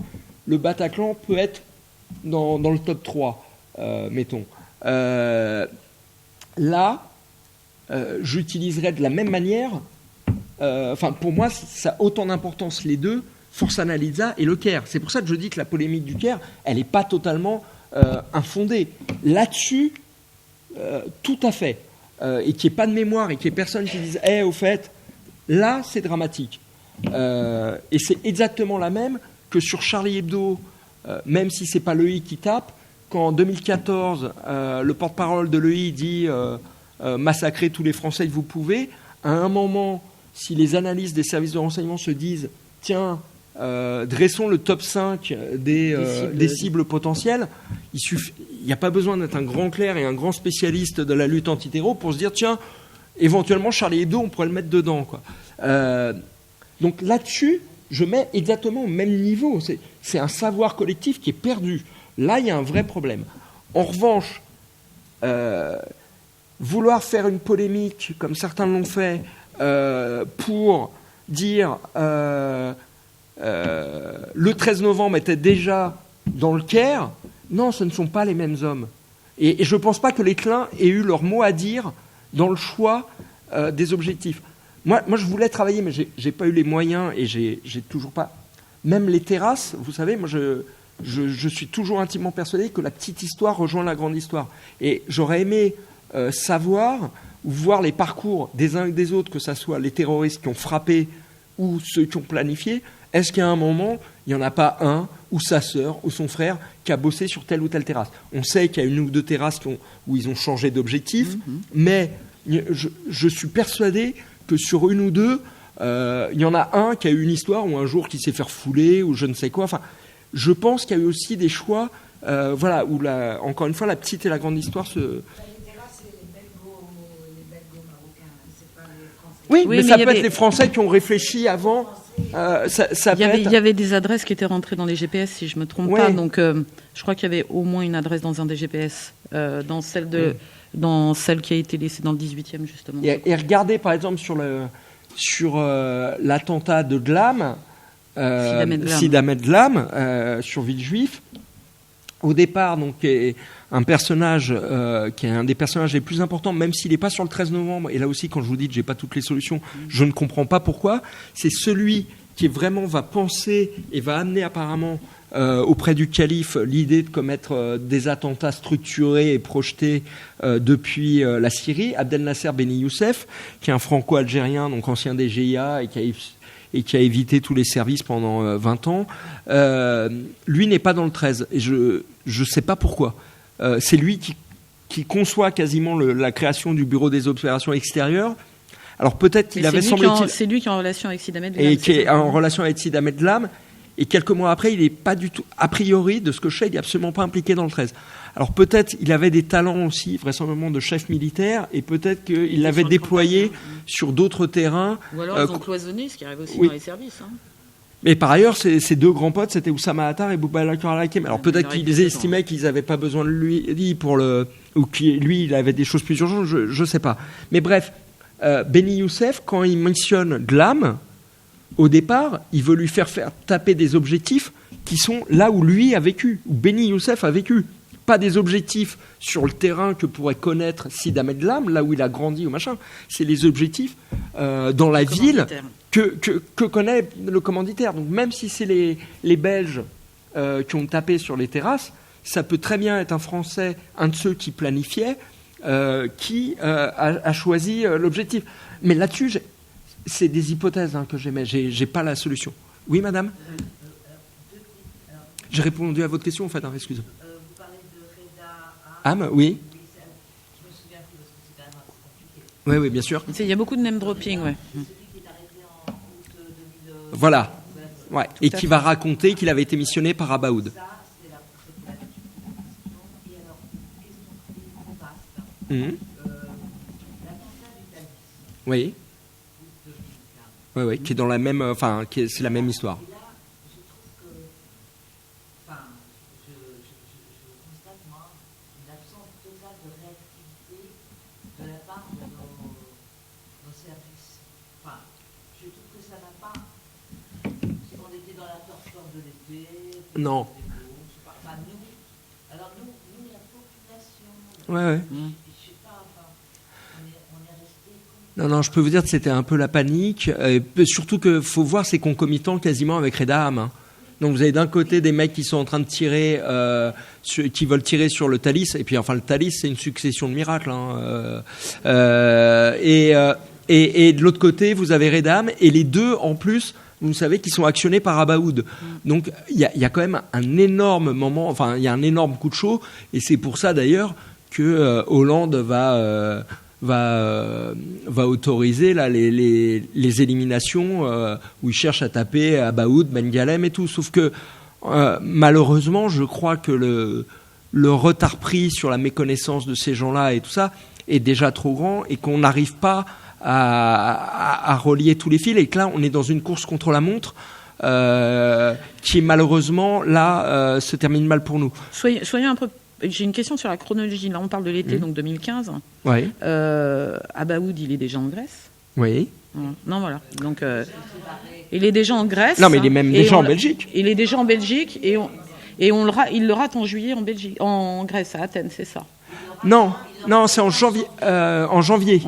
le Bataclan peut être dans le top 3, mettons. Là, j'utiliserais de la même manière, enfin pour moi, ça a autant d'importance les deux, Force Analysa et le Caire. C'est pour ça que je dis que la polémique du Caire, elle n'est pas totalement infondée. Là-dessus, tout à fait. Et qu'il n'y ait pas de mémoire et qu'il n'y ait personne qui dise « au fait, là, c'est dramatique ». Et c'est exactement la même que sur Charlie Hebdo, même si ce n'est pas l'EI qui tape, quand en 2014, le porte-parole de l'EI dit massacrer tous les Français que vous pouvez, à un moment, si les analystes des services de renseignement se disent « tiens, dressons le top 5 des cibles potentielles », il n'y a pas besoin d'être un grand clerc et un grand spécialiste de la lutte antiterror pour se dire « tiens, éventuellement, Charlie Hebdo, on pourrait le mettre dedans ». Quoi. Donc là-dessus, je mets exactement au même niveau. C'est un savoir collectif qui est perdu. Là, il y a un vrai problème. En revanche, vouloir faire une polémique, comme certains l'ont fait, pour dire le 13 novembre était déjà dans le Caire, non, ce ne sont pas les mêmes hommes. Et je ne pense pas que les clins aient eu leur mot à dire dans le choix des objectifs. Moi, je voulais travailler, mais je n'ai pas eu les moyens et j'ai toujours pas... Même les terrasses, vous savez, moi, je suis toujours intimement persuadé que la petite histoire rejoint la grande histoire. Et j'aurais aimé savoir ou voir les parcours des uns et des autres, que ce soit les terroristes qui ont frappé ou ceux qui ont planifié. Est-ce qu'à un moment, il n'y en a pas un, ou sa sœur, ou son frère, qui a bossé sur telle ou telle terrasse? On sait qu'il y a une ou deux terrasses où ils ont changé d'objectif, mais je suis persuadé que sur une ou deux, il y en a un qui a eu une histoire, ou un jour qui s'est fait refouler, ou je ne sais quoi. Enfin, je pense qu'il y a eu aussi des choix, voilà, où encore une fois, la petite et la grande histoire se... Les terrasses, c'est les belgo-marocains, c'est pas les Français. Oui, Oui, mais mais ça il y peut avait- être les Français qui ont réfléchi avant. Il y avait des adresses qui étaient rentrées dans les GPS, si je ne me trompe Ouais. pas. Donc, je crois qu'il y avait au moins une adresse dans un des GPS, dans celle qui a été laissée dans le 18e, justement. Et regardez, par exemple, sur l'attentat de Glam, Sid Ahmed Glam, sur Villejuif. Au départ, donc, est un personnage qui est un des personnages les plus importants, même s'il n'est pas sur le 13 novembre. Et là aussi, quand je vous dis que je n'ai pas toutes les solutions, je ne comprends pas pourquoi. C'est celui qui vraiment va penser et va amener apparemment auprès du calife l'idée de commettre des attentats structurés et projetés depuis la Syrie. Abdel Nasser Beni Youssef, qui est un franco-algérien, donc ancien des GIA et qui a évité tous les services pendant 20 ans, lui n'est pas dans le 13. Et je ne sais pas pourquoi. C'est lui qui conçoit quasiment la création du Bureau des opérations extérieures. Alors peut-être qu'il avait semble-t-il... C'est lui qui est en relation avec Sid Ahmed Glam. Et qui est en relation avec Sid Ahmed Glam. Et quelques mois après, il n'est pas du tout... A priori, de ce que je sais, il n'est absolument pas impliqué dans le 13. Alors peut-être il avait des talents aussi, vraisemblablement de chef militaire, et peut-être qu'il l'avait déployé sur d'autres terrains. Ou alors ils ont cloisonné, ce qui arrive aussi oui. dans les services. Hein. Mais par ailleurs, ses deux grands potes, c'était Oussama Attar et Boubacar al-Hakim. Alors peut-être qu'ils estimaient qu'ils n'avaient pas besoin de lui pour ou que lui, il avait des choses plus urgentes, je ne sais pas. Mais bref, Beni Youssef, quand il mentionne Glam, au départ, il veut lui faire taper des objectifs qui sont là où lui a vécu, où Beni Youssef a vécu. Pas des objectifs sur le terrain que pourrait connaître Sid Ahmed Lam, là où il a grandi ou machin. C'est les objectifs dans la ville que connaît le commanditaire. Donc même si c'est les Belges qui ont tapé sur les terrasses, ça peut très bien être un Français, un de ceux qui planifiait, qui a choisi l'objectif. Mais là-dessus, c'est des hypothèses que j'émets. J'ai pas la solution. Oui, madame ? J'ai répondu à votre question, en fait. Excusez-moi. Vous parlez de Reda Am, oui. Je me souviens plus parce que c'est quand même un peu compliqué. Oui, bien sûr. Il y a beaucoup de name dropping, ouais. Celui qui est arrêté en août 2000. Voilà. Ouais. Et qui va raconter qu'il avait été missionné par Abaoud. Ça, c'est la question. Et alors, question très vaste. Mhm. L'attentat du Thalys, Oui. août 2015. Oui, oui. Qui est dans la même, c'est la même histoire. Et là, je trouve que, enfin, je constate, moi, une absence totale de réactivité de la part de nos services. Enfin, je trouve que ça n'a pas. On était dans la torpeur de l'été. Non. Enfin, nous, alors nous, la population. Ouais, ouais. Je sais pas, enfin, on est resté. Non, je peux vous dire que c'était un peu la panique. Surtout qu'il faut voir, c'est concomitant quasiment avec Reda Am. Donc vous avez d'un côté des mecs qui sont en train de tirer, qui veulent tirer sur le Thalys, et puis enfin le Thalys c'est une succession de miracles. Et de l'autre côté vous avez Reda Am, et les deux en plus, vous savez, qui sont actionnés par Abaoud. Donc il y a quand même un énorme moment, enfin il y a un énorme coup de chaud, et c'est pour ça d'ailleurs que Hollande va autoriser là les éliminations où il cherche à taper Abaoud, Ben Galem et tout. Sauf que malheureusement, je crois que le retard pris sur la méconnaissance de ces gens-là et tout ça est déjà trop grand et qu'on n'arrive pas à relier tous les fils et que là, on est dans une course contre la montre qui malheureusement là se termine mal pour nous. Soyez un peu. J'ai une question sur la chronologie. Là, on parle de l'été, donc 2015. Oui. Abaoud, il est déjà en Grèce. Oui. Non, voilà. Donc, il est déjà en Grèce. Non, mais il est même déjà en Belgique. Il est déjà en Belgique et il le rate en juillet en Belgique, en Grèce, à Athènes, c'est ça. Non, c'est en janvier. En janvier.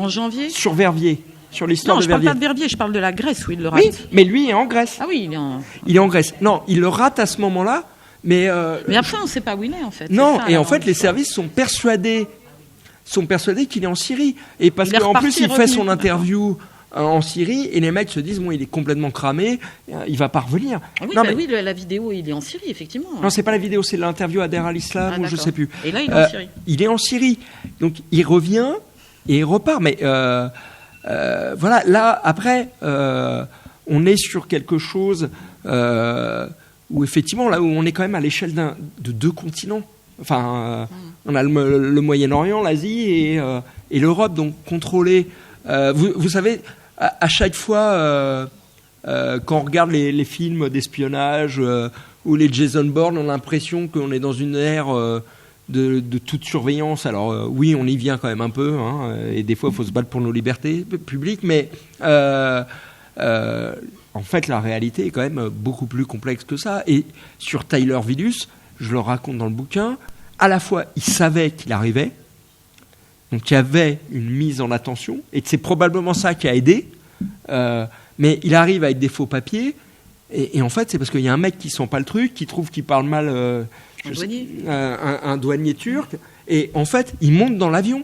Sur Verviers. Sur l'histoire de Verviers. Non, je parle pas de Verviers, je parle de la Grèce où il le rate. Oui, mais lui est en Grèce. Ah oui, il est en Grèce. Non, il le rate à ce moment-là. Mais après, on ne sait pas où il est, en fait. Non, ça, et en fait, les services sont persuadés qu'il est en Syrie. Et parce qu'en plus, il fait son interview en Syrie, et les mecs se disent, bon, il est complètement cramé, il va pas revenir. Ah oui, non, oui, la vidéo, il est en Syrie, effectivement. Non, c'est pas la vidéo, c'est l'interview à Der al-Islam, ou je sais plus. Et là, il est en Syrie. Il est en Syrie. Donc, il revient, et il repart. Mais voilà, là, après, on est sur quelque chose... où effectivement, là où on est quand même à l'échelle de deux continents. Enfin, on a le Moyen-Orient, l'Asie et l'Europe, donc contrôler. Vous savez, à chaque fois, quand on regarde les films d'espionnage ou les Jason Bourne, on a l'impression qu'on est dans une ère de toute surveillance. Alors oui, on y vient quand même un peu, et des fois, il faut se battre pour nos libertés publiques, mais... en fait, la réalité est quand même beaucoup plus complexe que ça. Et sur Tyler Villus, je le raconte dans le bouquin, à la fois, il savait qu'il arrivait, donc il y avait une mise en attention, et c'est probablement ça qui a aidé, mais il arrive avec des faux papiers, et en fait, c'est parce qu'il y a un mec qui sent pas le truc, qui trouve qu'il parle mal un douanier turc, et en fait, il monte dans l'avion,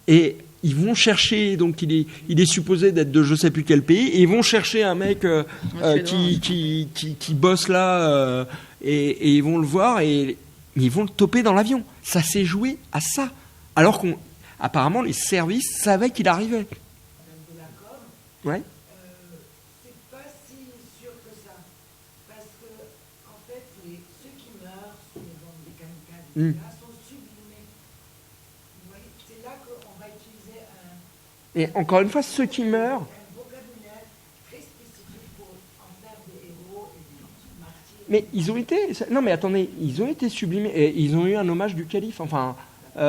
et... ils vont chercher, donc il est supposé d'être de je sais plus quel pays, et ils vont chercher un mec qui bosse là, et ils vont le voir, et ils vont le toper dans l'avion. Ça s'est joué à ça. Alors qu'apparemment, les services savaient qu'il arrivait. Ouais. C'est pas si sûr que ça. Parce que, en fait, ceux qui meurent sous les bombes des kamikazes, sont sublimés. Vous voyez, c'est là qu'on va utiliser Et encore une fois, ceux qui meurent... un vocabulaire très spécifique pour en faire des héros et des martyrs. Mais ils ont été... Non mais attendez, ils ont été sublimés, et ils ont eu un hommage du calife. Enfin,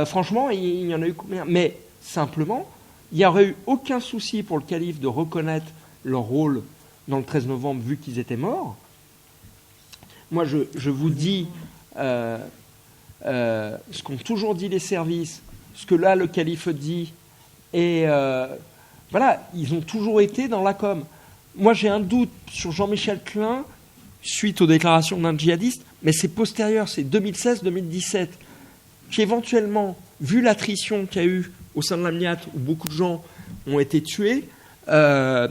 franchement, il y en a eu combien ? Mais simplement, il n'y aurait eu aucun souci pour le calife de reconnaître leur rôle dans le 13 novembre vu qu'ils étaient morts. Moi, je vous dis ce qu'ont toujours dit les services, ce que là le calife dit, et voilà, ils ont toujours été dans la com. Moi, j'ai un doute sur Jean-Michel Klein suite aux déclarations d'un djihadiste, mais c'est postérieur, c'est 2016-2017, qui éventuellement, vu l'attrition qu'il y a eu au sein de l'Amniat, où beaucoup de gens ont été tués, qu'un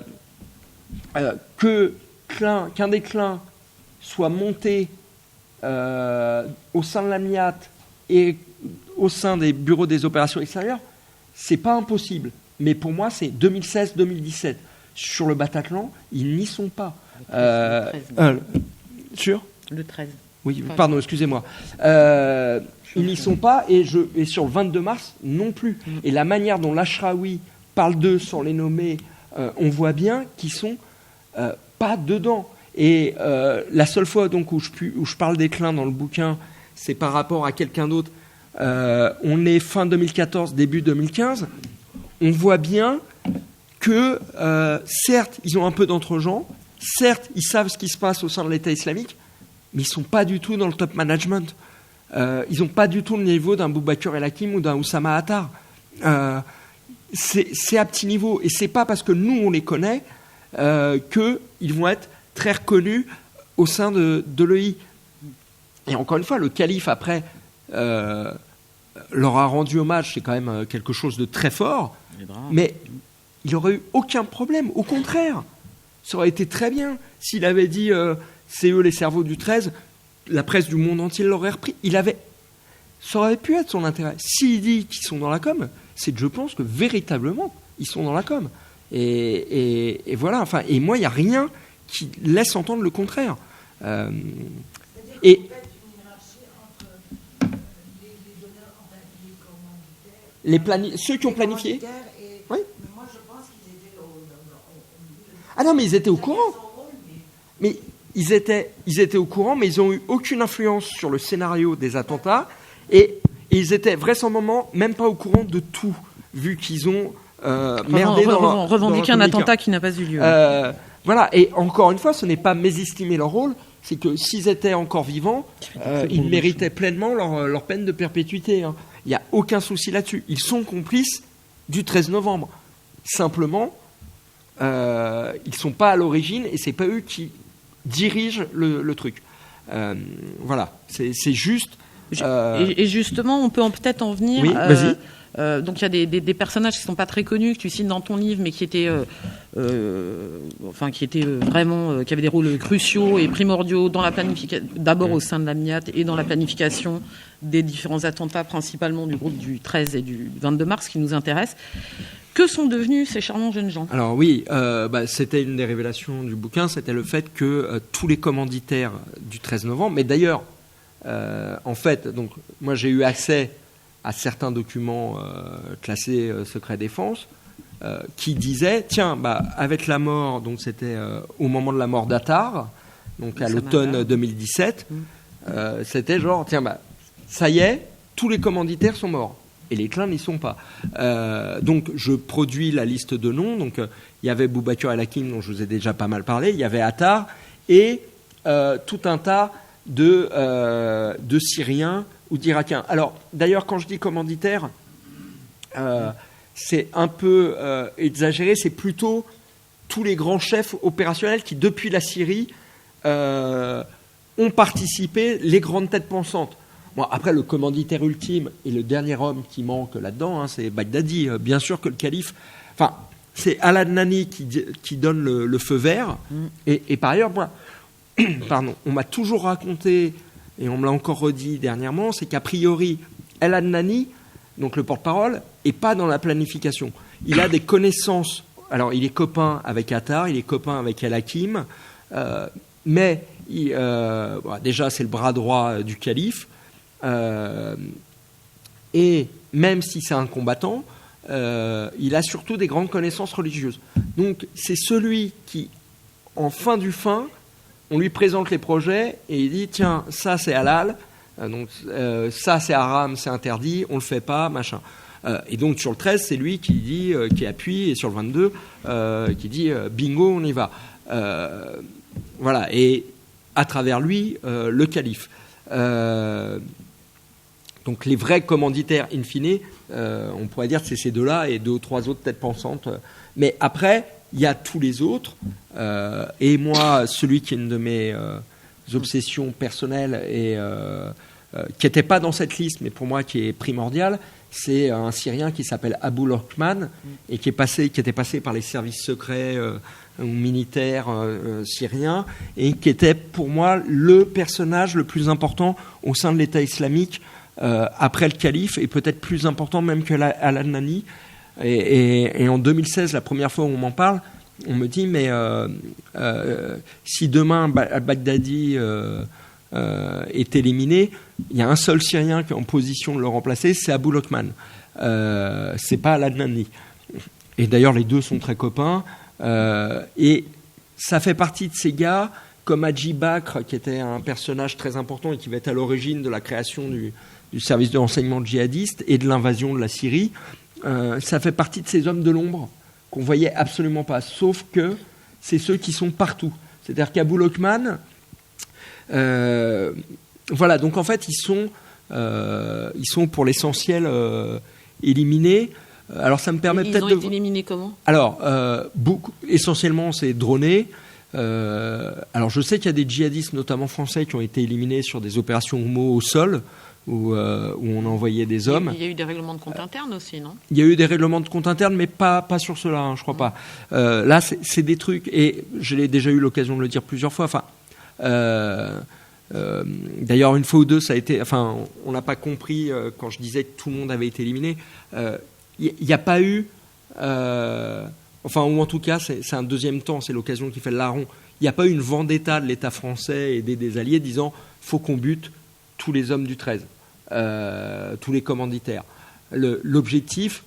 des Klein soit monté au sein de l'Amniat et au sein des bureaux des opérations extérieures, c'est pas impossible. Mais pour moi, c'est 2016-2017. Sur le Bataclan, ils n'y sont pas. Le 13. Sur Le 13. Oui, pardon, excusez-moi. Ils n'y sont pas, et sur le 22 mars, non plus. Et la manière dont l'Ashraoui parle d'eux sans les nommer, on voit bien qu'ils sont pas dedans. Et la seule fois donc, où je parle des Klein dans le bouquin, c'est par rapport à quelqu'un d'autre. On est fin 2014, début 2015. On voit bien que, certes, ils ont un peu d'entre-gens, certes, ils savent ce qui se passe au sein de l'État islamique, mais ils ne sont pas du tout dans le top management. Ils n'ont pas du tout le niveau d'un Boubacar El Hakim ou d'un Oussama Attar. C'est à petit niveau. Et ce n'est pas parce que nous, on les connaît qu'ils vont être très reconnus au sein de l'EI. Et encore une fois, le calife, après, leur a rendu hommage, c'est quand même quelque chose de très fort, mais il n'aurait eu aucun problème. Au contraire, ça aurait été très bien s'il avait dit c'est eux les cerveaux du 13, la presse du monde entier l'aurait repris. Ça aurait pu être son intérêt. S'il dit qu'ils sont dans la com, c'est que je pense que véritablement, ils sont dans la com. Et voilà, enfin, et moi, il n'y a rien qui laisse entendre le contraire. Et ceux qui ont planifié. Oui. Moi, je pense qu'ils étaient Ah non, mais ils étaient au courant. Mais ils étaient au courant, mais ils n'ont eu aucune influence sur le scénario des attentats. Et ils étaient vraisemblablement même pas au courant de tout, vu qu'ils ont merdé dans revendiquer un attentat qui n'a pas eu lieu. Voilà, et encore une fois, ce n'est pas mésestimer leur rôle, c'est que s'ils étaient encore vivants, ils méritaient pleinement leur peine de perpétuité. Hein. Il n'y a aucun souci là-dessus. Ils sont complices du 13 novembre. Simplement, ils ne sont pas à l'origine et ce n'est pas eux qui dirigent le truc. Voilà, c'est juste... Et justement, on peut peut-être en venir... Oui, vas-y. Donc il y a des personnages qui ne sont pas très connus, que tu cites dans ton livre, mais qui étaient, vraiment, qui avaient des rôles cruciaux et primordiaux dans la planification, d'abord au sein de l'Amniat et dans la planification des différents attentats, principalement du groupe du 13 et du 22 mars, qui nous intéressent. Que sont devenus ces charmants jeunes gens ? Alors oui, c'était une des révélations du bouquin, c'était le fait que tous les commanditaires du 13 novembre, mais d'ailleurs, en fait, donc moi j'ai eu accès à certains documents classés secret défense qui disaient tiens, avec la mort, donc c'était au moment de la mort d'Attar, donc à l'automne 2017, c'était genre tiens, ça y est, tous les commanditaires sont morts et les Klein n'y sont pas. Donc je produis la liste de noms. Donc il y avait Boubacar El Hakim, dont je vous ai déjà pas mal parlé, il y avait Attar et tout un tas de Syriens ou d'Irakiens. Alors, d'ailleurs, quand je dis commanditaire, c'est un peu exagéré, c'est plutôt tous les grands chefs opérationnels qui, depuis la Syrie, ont participé, les grandes têtes pensantes. Bon, après, le commanditaire ultime et le dernier homme qui manque là-dedans, c'est Baghdadi. Bien sûr que le calife... Enfin, c'est Al-Adnani qui donne le feu vert. Et par ailleurs, moi, pardon, on m'a toujours raconté... et on me l'a encore redit dernièrement, c'est qu'a priori, El Adnani, donc le porte-parole, n'est pas dans la planification. Il a des connaissances. Alors, il est copain avec Attar, il est copain avec El Hakim, mais déjà, c'est le bras droit du calife. Et même si c'est un combattant, il a surtout des grandes connaissances religieuses. Donc, c'est celui qui, en fin du fin, on lui présente les projets et il dit tiens, ça c'est halal, donc ça c'est haram, c'est interdit, on le fait pas, machin. Et donc sur le 13, c'est lui qui dit, qui appuie, et sur le 22, qui dit bingo, on y va. Voilà, et à travers lui, le calife. Donc les vrais commanditaires in fine, on pourrait dire que c'est ces deux-là et 2 ou 3 autres têtes pensantes. Mais après, il y a tous les autres. Et moi, celui qui est une de mes obsessions personnelles et qui n'était pas dans cette liste, mais pour moi qui est primordial, c'est un Syrien qui s'appelle Abu Lokman et qui était passé par les services secrets ou militaires syriens et qui était pour moi le personnage le plus important au sein de l'État islamique après le calife et peut-être plus important même que Al-Adnani. Et en 2016, la première fois où on m'en parle, on me dit mais si demain al-Baghdadi est éliminé, il y a un seul Syrien qui est en position de le remplacer, c'est Abu Lokman. C'est pas Al-Adnani. Et d'ailleurs, les deux sont très copains. Et ça fait partie de ces gars, comme Hadji Bakr, qui était un personnage très important et qui va être à l'origine de la création du service de renseignement djihadiste et de l'invasion de la Syrie. Ça fait partie de ces hommes de l'ombre qu'on voyait absolument pas. Sauf que c'est ceux qui sont partout. C'est-à-dire qu'Abu Lokman... voilà, donc en fait, ils sont pour l'essentiel éliminés. Alors, ça me permet peut-être de... Ils ont été éliminés comment ? Alors, essentiellement, c'est droné. Alors, je sais qu'il y a des djihadistes, notamment français, qui ont été éliminés sur des opérations Oumo au sol, où on envoyait des hommes. Il y a eu des règlements de compte internes aussi, non ? Il y a eu des règlements de compte internes, mais pas sur cela, hein, je crois pas. Là, c'est des trucs, et je l'ai déjà eu l'occasion de le dire plusieurs fois, enfin... d'ailleurs, une fois ou deux, ça a été. Enfin, on n'a pas compris quand je disais que tout le monde avait été éliminé. Il n'y a pas eu. Enfin, ou en tout cas, c'est un deuxième temps, c'est l'occasion qui fait le larron. Il n'y a pas eu une vendetta de l'État français et des alliés disant faut qu'on bute tous les hommes du 13, tous les commanditaires. L'objectif,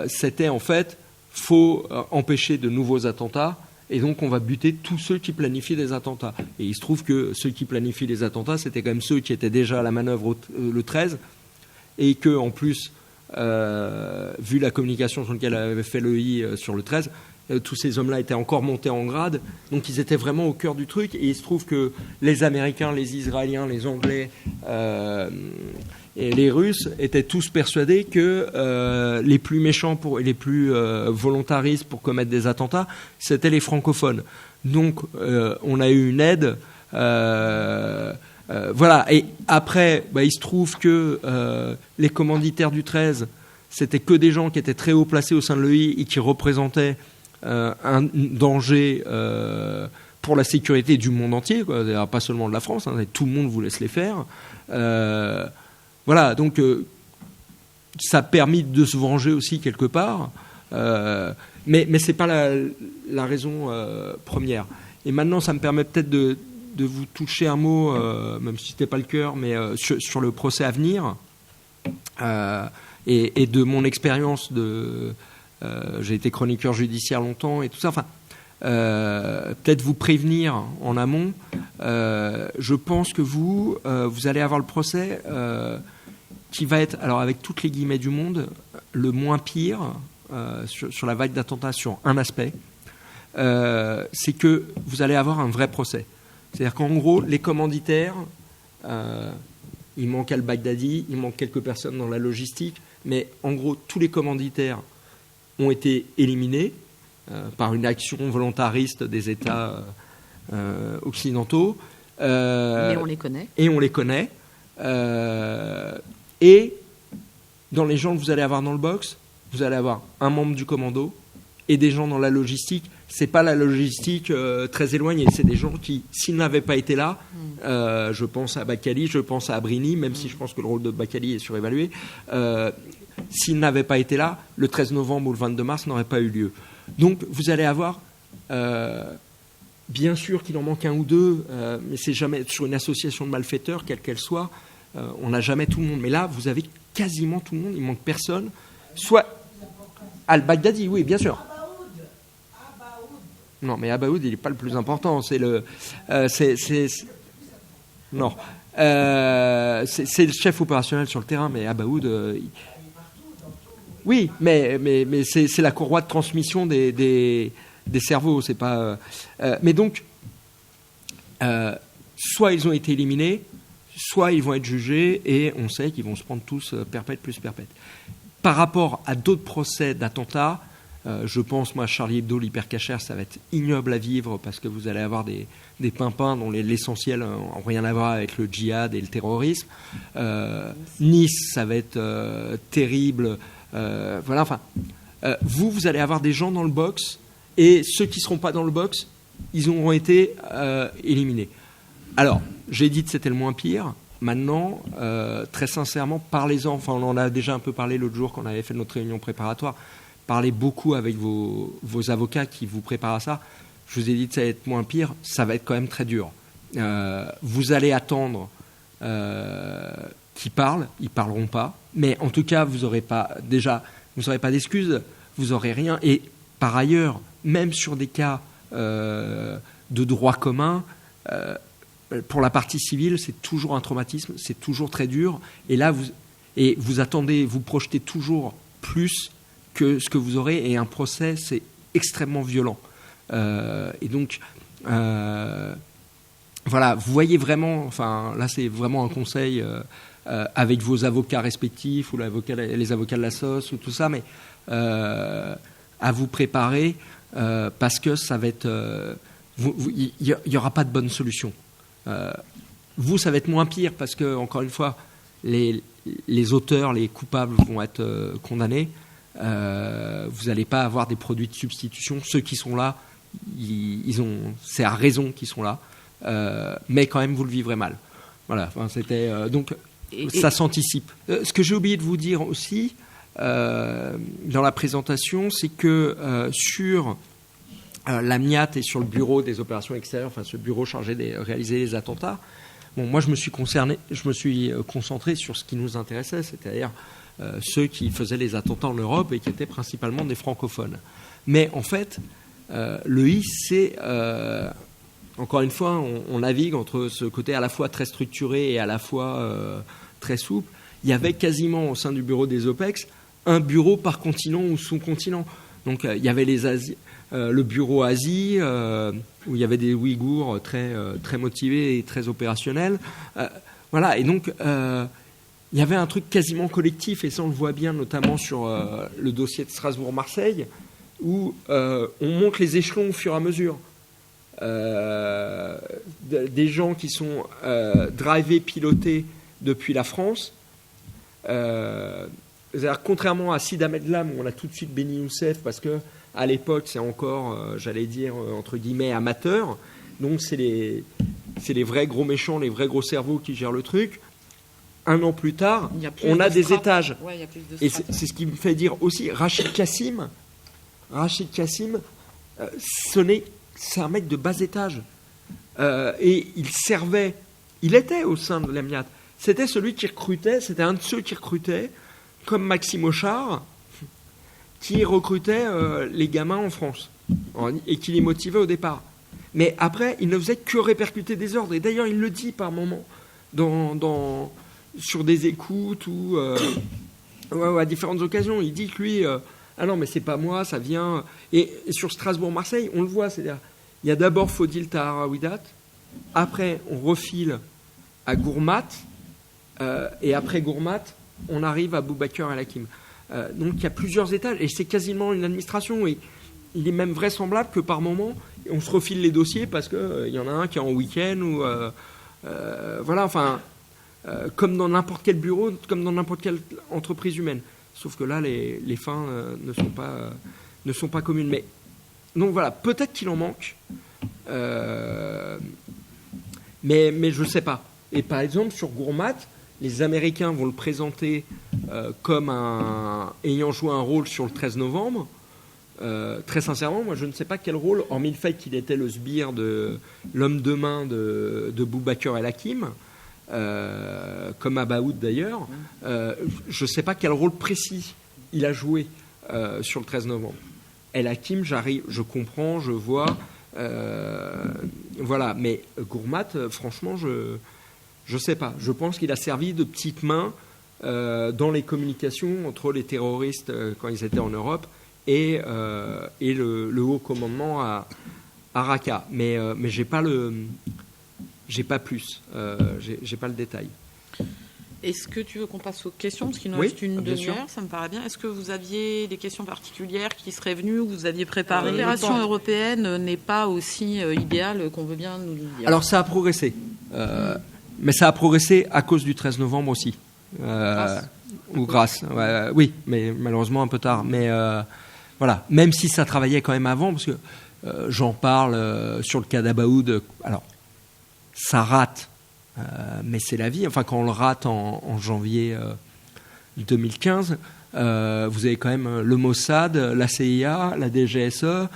c'était en fait faut empêcher de nouveaux attentats. Et donc, on va buter tous ceux qui planifient des attentats. Et il se trouve que ceux qui planifient les attentats, c'était quand même ceux qui étaient déjà à la manœuvre le 13. Et que, en plus, vu la communication sur laquelle avait fait l'EI sur le 13, tous ces hommes-là étaient encore montés en grade. Donc, ils étaient vraiment au cœur du truc. Et il se trouve que les Américains, les Israéliens, les Anglais et les Russes étaient tous persuadés que les plus méchants et les plus volontaristes pour commettre des attentats, c'était les francophones. Donc, on a eu une aide. Voilà. Et après, il se trouve que les commanditaires du 13, c'était que des gens qui étaient très haut placés au sein de l'EI et qui représentaient un danger pour la sécurité du monde entier, quoi. D'ailleurs, pas seulement de la France, hein, tout le monde voulait se les faire. Voilà, donc ça a permis de se venger aussi quelque part, mais ce n'est pas la raison première. Et maintenant, ça me permet peut-être de vous toucher un mot, même si ce n'était pas le cœur, mais sur le procès à venir et de mon expérience de... j'ai été chroniqueur judiciaire longtemps et tout ça. Enfin, peut-être vous prévenir en amont. Je pense que vous allez avoir le procès qui va être, alors avec toutes les guillemets du monde, le moins pire sur la vague d'attentats sur un aspect. C'est que vous allez avoir un vrai procès. C'est-à-dire qu'en gros, les commanditaires, il manque al-Baghdadi, il manque quelques personnes dans la logistique, mais en gros, tous les commanditaires ont été éliminés par une action volontariste des États occidentaux. Mais on les connaît. Et on les connaît. Et dans les gens que vous allez avoir dans le box, vous allez avoir un membre du commando et des gens dans la logistique. C'est pas la logistique très éloignée. C'est des gens qui, s'ils n'avaient pas été là, je pense à Bakali, je pense à Abrini, même si je pense que le rôle de Bakali est surévalué, s'ils n'avaient pas été là, le 13 novembre ou le 22 mars n'aurait pas eu lieu. Donc vous allez avoir, bien sûr qu'il en manque un ou deux, mais c'est jamais sur une association de malfaiteurs, quelle qu'elle soit, on n'a jamais tout le monde. Mais là, vous avez quasiment tout le monde, il manque personne. Soit al-Baghdadi, oui, bien sûr. Non, mais Abaoud, il n'est pas le plus important. C'est le, non, c'est le chef opérationnel sur le terrain, mais Abaoud. Oui, mais c'est la courroie de transmission des des cerveaux. C'est pas. Mais donc, soit ils ont été éliminés, soit ils vont être jugés et on sait qu'ils vont se prendre tous perpète plus perpète. Par rapport à d'autres procès d'attentats, je pense, moi, Charlie Hebdo, l'hypercachère, ça va être ignoble à vivre parce que vous allez avoir des pimpins dont l'essentiel n'a rien à voir avec le djihad et le terrorisme. Nice, ça va être terrible. Voilà, enfin, vous allez avoir des gens dans le box et ceux qui ne seront pas dans le box, ils auront été éliminés. Alors, j'ai dit que c'était le moins pire. Maintenant, très sincèrement, parlez-en. Enfin, on en a déjà un peu parlé l'autre jour quand on avait fait notre réunion préparatoire. Parlez beaucoup avec vos avocats qui vous préparent à ça. Je vous ai dit que ça va être moins pire. Ça va être quand même très dur. Vous allez attendre qu'ils parlent. Ils ne parleront pas. Mais en tout cas, vous n'aurez pas d'excuses. Vous n'aurez rien. Et par ailleurs, même sur des cas de droit commun, pour la partie civile, c'est toujours un traumatisme, c'est toujours très dur. Et là, vous attendez, vous projetez toujours plus que ce que vous aurez. Et un procès, c'est extrêmement violent. Et donc, voilà, vous voyez vraiment, enfin, là, c'est vraiment un conseil avec vos avocats respectifs ou les avocats de la SOS ou tout ça, mais à vous préparer parce que ça va être... il n'y aura pas de bonne solution. Ça va être moins pire parce que, encore une fois, les auteurs, les coupables vont être condamnés. Vous n'allez pas avoir des produits de substitution. Ceux qui sont là, c'est à raison qu'ils sont là. Mais quand même, vous le vivrez mal. Voilà. Enfin, c'était donc ça s'anticipe. Ce que j'ai oublié de vous dire aussi dans la présentation, c'est que sur l'AMIAT et sur le bureau des opérations extérieures, enfin ce bureau chargé de réaliser les attentats, moi je me suis concentré sur ce qui nous intéressait, c'est-à-dire ceux qui faisaient les attentats en Europe et qui étaient principalement des francophones. Mais en fait, le I, c'est encore une fois, on navigue entre ce côté à la fois très structuré et à la fois très souple. Il y avait quasiment au sein du bureau des OPEX un bureau par continent ou sous-continent. Donc il y avait le bureau Asie, où il y avait des Ouïghours très motivés et très opérationnels. Voilà, et donc il y avait un truc quasiment collectif, et ça on le voit bien notamment sur le dossier de Strasbourg-Marseille, où on monte les échelons au fur et à mesure. Des gens qui sont drivés, pilotés depuis la France. Contrairement à Sid Ahmed Lam, où on a tout de suite Beni Youssef, parce que à l'époque, c'est encore, j'allais dire, entre guillemets, amateur. Donc, c'est les vrais gros méchants, les vrais gros cerveaux qui gèrent le truc. Un an plus tard, on a des étages. Ouais, y a plus de et c'est ce qui me fait dire aussi, Rachid Kassim, c'est un mec de bas étage. Et il était au sein de l'AMIAT. C'était celui qui recrutait, c'était un de ceux qui recrutait, comme Maxime Auchard, qui recrutait les gamins en France et qui les motivait au départ. Mais après, il ne faisait que répercuter des ordres. Et d'ailleurs, il le dit par moments sur des écoutes ou à différentes occasions. Il dit que lui, ah non, mais c'est pas moi, ça vient. Et sur Strasbourg-Marseille, on le voit, c'est-à-dire, il y a d'abord Fodil Taharawidat, après, on refile à Gourmat, et après Gourmat, on arrive à Boubacar El-Hakim. Donc il y a plusieurs étages et c'est quasiment une administration. Et il est même vraisemblable que par moment, on se refile les dossiers parce qu'il y en a un qui est en week-end ou voilà, enfin, comme dans n'importe quel bureau, comme dans n'importe quelle entreprise humaine. Sauf que là, les fins ne sont pas communes. Mais donc voilà, peut-être qu'il en manque, mais je ne sais pas. Et par exemple, sur Gourmat, les Américains vont le présenter comme ayant joué un rôle sur le 13 novembre. Très sincèrement, moi, je ne sais pas quel rôle, hormis le fait qu'il était le sbire de l'homme de main de Boubacar El-Hakim, comme Abaoud d'ailleurs. Je ne sais pas quel rôle précis il a joué sur le 13 novembre. El-Hakim, je comprends, je vois. Voilà, mais Gourmat, franchement, je sais pas. Je pense qu'il a servi de petite main dans les communications entre les terroristes quand ils étaient en Europe et le haut commandement à Raqqa. Mais j'ai pas plus, j'ai pas le détail. Est-ce que tu veux qu'on passe aux questions, parce qu'il nous reste une demi-heure, ça me paraît bien. Est-ce que vous aviez des questions particulières qui seraient venues ou vous aviez préparé? La coopération européenne n'est pas aussi idéale qu'on veut bien nous le dire. Alors ça a progressé, mais ça a progressé à cause du 13 novembre aussi. Grâce. Oui, mais malheureusement un peu tard. Mais voilà, même si ça travaillait quand même avant, parce que j'en parle sur le cas d'Abaoud. Alors, ça rate. Mais c'est la vie. Enfin, quand on le rate en janvier 2015, vous avez quand même le Mossad, la CIA, la DGSE,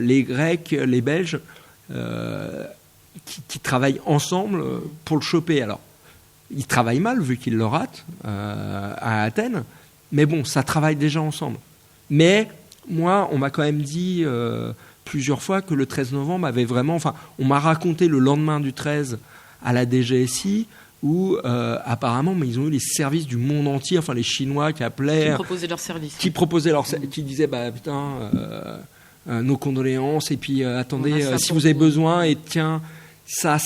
les Grecs, les Belges, qui travaillent ensemble pour le choper. Alors, ils travaillent mal vu qu'ils le ratent à Athènes, mais bon, ça travaille déjà ensemble. Mais moi, on m'a quand même dit plusieurs fois que le 13 novembre avait vraiment... Enfin, on m'a raconté le lendemain du 13 à la DGSI, où apparemment, mais ils ont eu les services du monde entier, enfin les Chinois qui appelaient... Qui proposaient leurs services. Qui disaient, putain, nos condoléances, et puis attendez, si vous avez besoin, et tiens, ça,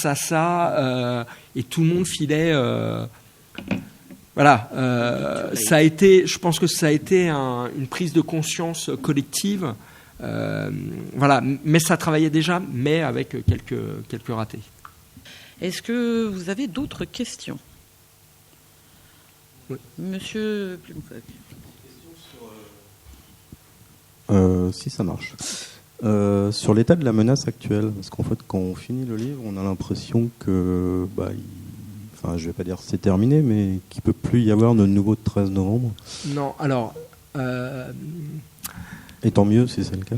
et tout le monde filait... Voilà, ça a été, je pense que ça a été une prise de conscience collective, voilà, mais ça travaillait déjà, mais avec quelques ratés. Est-ce que vous avez d'autres questions? Oui. Monsieur si ça marche. Sur l'état de la menace actuelle, parce qu'en fait, quand on finit le livre, on a l'impression que, je vais pas dire c'est terminé, mais qu'il peut plus y avoir de nouveau de 13 novembre. Non, alors... Et tant mieux si c'est le cas.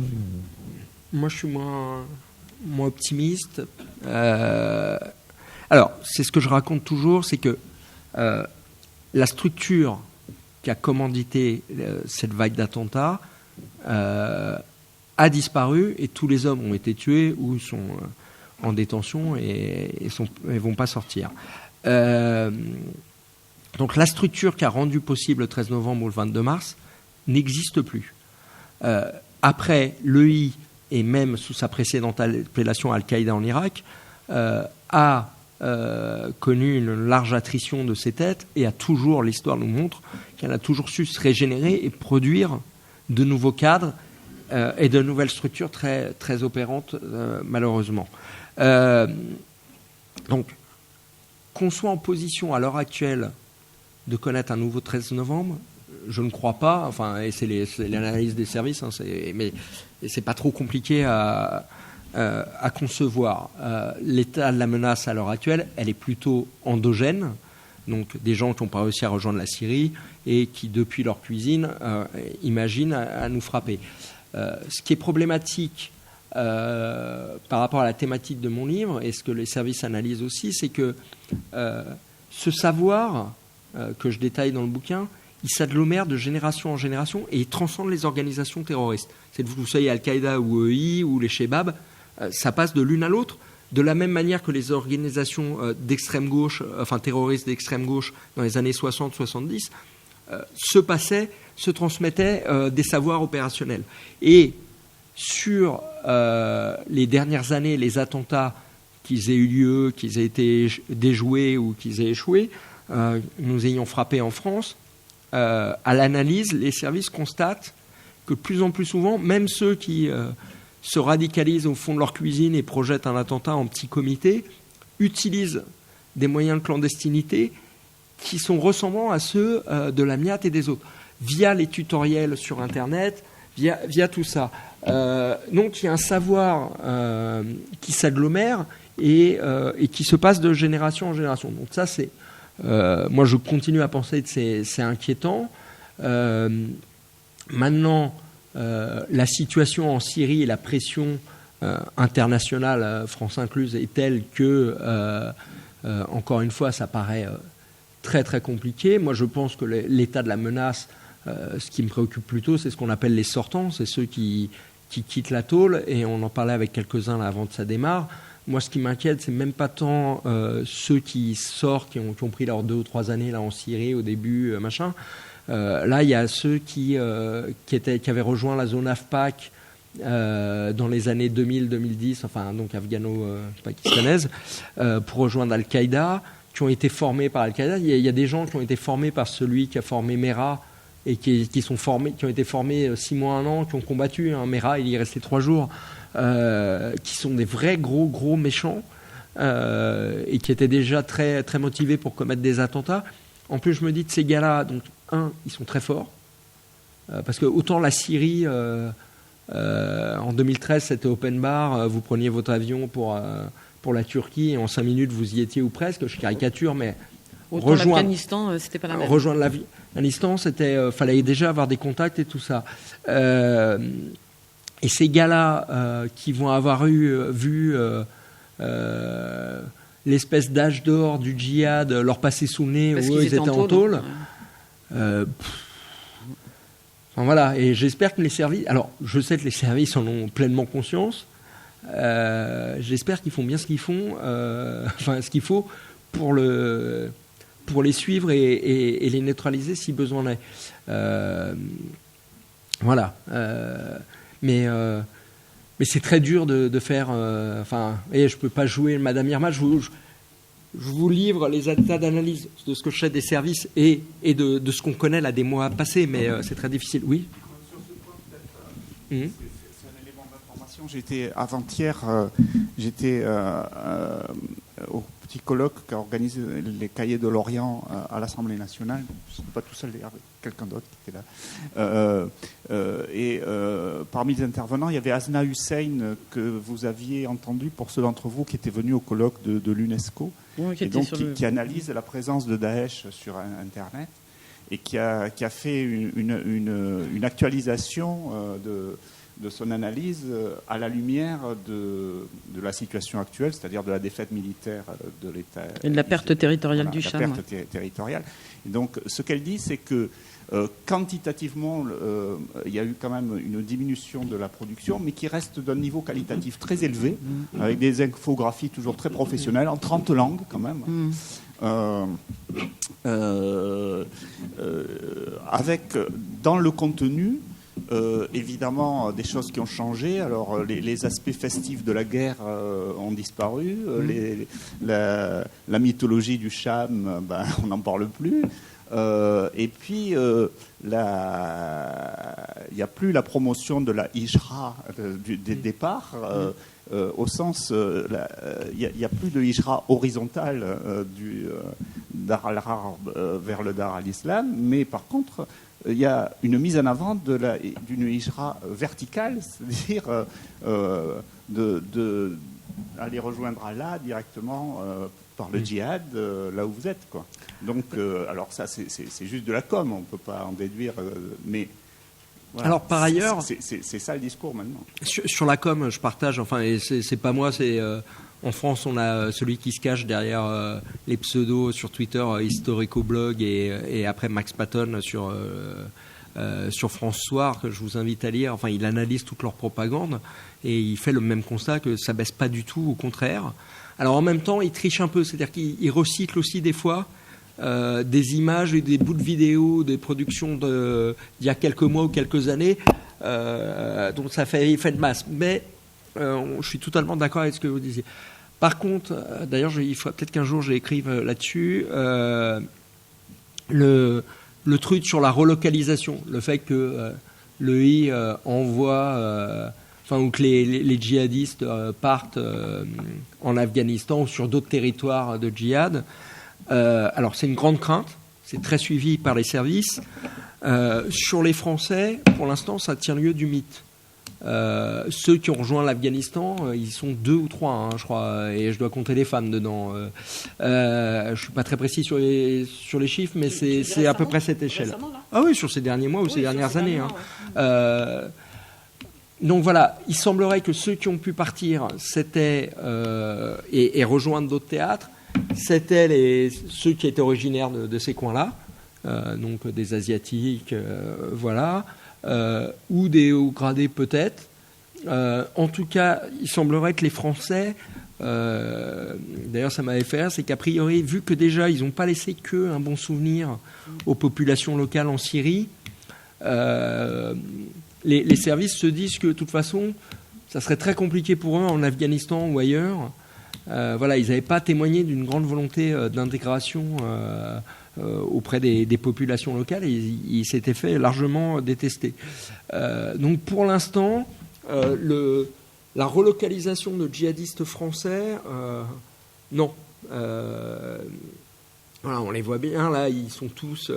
Moi, je suis moins optimiste. Alors, c'est ce que je raconte toujours, c'est que la structure qui a commandité cette vague d'attentats a disparu et tous les hommes ont été tués ou sont en détention et vont pas sortir. Donc la structure qui a rendu possible le 13 novembre ou le 22 mars n'existe plus. Après, l'EI, et même sous sa précédente appellation Al-Qaïda en Irak, a connu une large attrition de ses têtes et a toujours, l'histoire nous montre, qu'elle a toujours su se régénérer et produire de nouveaux cadres et de nouvelles structures très, très opérantes, malheureusement. Donc, qu'on soit en position à l'heure actuelle de connaître un nouveau 13 novembre, je ne crois pas, enfin, et c'est l'analyse des services, mais c'est pas trop compliqué à concevoir. L'état de la menace à l'heure actuelle, elle est plutôt endogène, donc des gens qui n'ont pas réussi à rejoindre la Syrie et qui, depuis leur cuisine, imaginent à nous frapper. Ce qui est problématique par rapport à la thématique de mon livre, et ce que les services analysent aussi, c'est que ce savoir que je détaille dans le bouquin, il s'agglomère de génération en génération et il transcende les organisations terroristes. C'est que vous soyez Al-Qaïda ou EI ou les Shebab, ça passe de l'une à l'autre, de la même manière que les organisations d'extrême gauche, enfin terroristes d'extrême gauche dans les années 60-70, se transmettaient des savoirs opérationnels. Et sur les dernières années, les attentats qu'ils aient eu lieu, qu'ils aient été déjoués ou qu'ils aient échoué, nous ayons frappé en France, à l'analyse, les services constatent que de plus en plus souvent, même ceux qui se radicalisent au fond de leur cuisine et projettent un attentat en petit comité, utilisent des moyens de clandestinité qui sont ressemblants à ceux de l'Amiat et des autres, via les tutoriels sur Internet, via tout ça. Donc il y a un savoir qui s'agglomère et qui se passe de génération en génération. Donc ça, c'est... moi, je continue à penser que c'est inquiétant. Maintenant, la situation en Syrie et la pression internationale, France incluse, est telle que, encore une fois, ça paraît très très compliqué. Moi, je pense que l'état de la menace, ce qui me préoccupe plutôt, c'est ce qu'on appelle les sortants, c'est ceux qui quittent la tôle, et on en parlait avec quelques-uns là avant que ça démarre. Moi, ce qui m'inquiète, c'est même pas tant ceux qui sortent, qui ont pris leurs 2 ou 3 années là en Syrie au début, machin. Là, il y a ceux qui avaient rejoint la zone AFPAC dans les années 2000-2010, enfin donc afghano-pakistanaise, pour rejoindre Al-Qaïda, qui ont été formés par Al-Qaïda. Il y a des gens qui ont été formés par celui qui a formé Mera et qui ont été formés 6 mois, 1 an, qui ont combattu. Mera, il y est resté 3 jours, qui sont des vrais gros méchants et qui étaient déjà très, très motivés pour commettre des attentats. En plus, je me dis de ces gars-là, donc, ils sont très forts. Parce que autant la Syrie, en 2013, c'était open bar, vous preniez votre avion pour la Turquie et en 5 minutes, vous y étiez ou presque. Je caricature, mais autant l'Afghanistan, c'était pas la même. Rejoindre l'Afghanistan, fallait déjà avoir des contacts et tout ça. Et ces gars-là qui vont avoir vu l'espèce d'âge d'or du djihad leur passer sous le nez, où eux, ils étaient en tôle. Enfin, voilà, et j'espère que les services... Alors, je sais que les services en ont pleinement conscience. J'espère qu'ils font bien ce qu'ils font, ce qu'il faut pour les suivre et les neutraliser si besoin est. Voilà. Mais c'est très dur de faire... et je ne peux pas jouer Madame Irma. Je vous livre les états d'analyse de ce que je sais des services et de ce qu'on connaît là des mois passés, mais c'est très difficile. Oui. Sur ce point, peut-être, c'est un élément d'information. Avant-hier, j'étais au petit colloque qu'a organisé les Cahiers de l'Orient à l'Assemblée nationale. Je ne suis pas tout seul, d'ailleurs, avec quelqu'un d'autre qui était là. Parmi les intervenants, il y avait Asna Hussein, que vous aviez entendu, pour ceux d'entre vous qui étaient venus au colloque de l'UNESCO, qui analyse la présence de Daesh sur Internet et qui a fait une actualisation de son analyse à la lumière de la situation actuelle, c'est-à-dire de la défaite militaire de l'État. Et de la perte territoriale du Cham. La perte territoriale. Et donc, ce qu'elle dit, c'est que quantitativement, il y a eu quand même une diminution de la production, mais qui reste d'un niveau qualitatif très élevé, avec des infographies toujours très professionnelles, en 30 langues quand même. Avec, dans le contenu, évidemment, des choses qui ont changé. Alors, les aspects festifs de la guerre ont disparu. La mythologie du Cham, on n'en parle plus. Et puis, il n'y a plus la promotion de la hijra des départs, au sens, il n'y a plus de hijra horizontale du Dar al-Harb vers le Dar al-Islam, mais par contre, il y a une mise en avant d'une hijra verticale, c'est-à-dire d'aller rejoindre Allah directement par le djihad, là où vous êtes, quoi. Donc, alors ça, c'est juste de la com, on ne peut pas en déduire, mais... Voilà. Alors, par ailleurs... C'est ça le discours, maintenant. Sur la com, je partage, et c'est pas moi, c'est... en France, on a celui qui se cache derrière les pseudos sur Twitter, Historico-Blog, et après Max Patton sur France Soir, que je vous invite à lire. Enfin, il analyse toute leur propagande, et il fait le même constat que ça baisse pas du tout, au contraire. Alors, en même temps, il triche un peu, c'est-à-dire qu'il recycle aussi des fois des images et des bouts de vidéo des productions d'il y a quelques mois ou quelques années, donc ça fait effet de masse. Mais je suis totalement d'accord avec ce que vous disiez. Par contre, d'ailleurs, il faut peut-être qu'un jour j'écrive là-dessus, le truc sur la relocalisation, le fait que l'EI envoie... ou que les djihadistes partent en Afghanistan ou sur d'autres territoires de djihad. Alors, c'est une grande crainte. C'est très suivi par les services. Sur les Français, pour l'instant, ça tient lieu du mythe. Ceux qui ont rejoint l'Afghanistan, ils sont 2 ou 3, je crois, et je dois compter les femmes dedans. Je ne suis pas très précis sur les chiffres, mais c'est à peu près cette échelle. Ah oui, sur ces derniers mois ou ces dernières années. Donc voilà, il semblerait que ceux qui ont pu partir, c'était et rejoindre d'autres théâtres, c'était ceux qui étaient originaires de ces coins-là, donc des Asiatiques, voilà, ou des hauts gradés peut-être. En tout cas, il semblerait que les Français d'ailleurs ça m'avait fait rire, c'est qu'a priori, vu que déjà ils n'ont pas laissé qu'un bon souvenir aux populations locales en Syrie, les services se disent que de toute façon, ça serait très compliqué pour eux en Afghanistan ou ailleurs. Voilà, ils n'avaient pas témoigné d'une grande volonté d'intégration auprès des populations locales, et ils s'étaient fait largement détester. Donc pour l'instant, la relocalisation de djihadistes français, non. Voilà, on les voit bien là, ils sont tous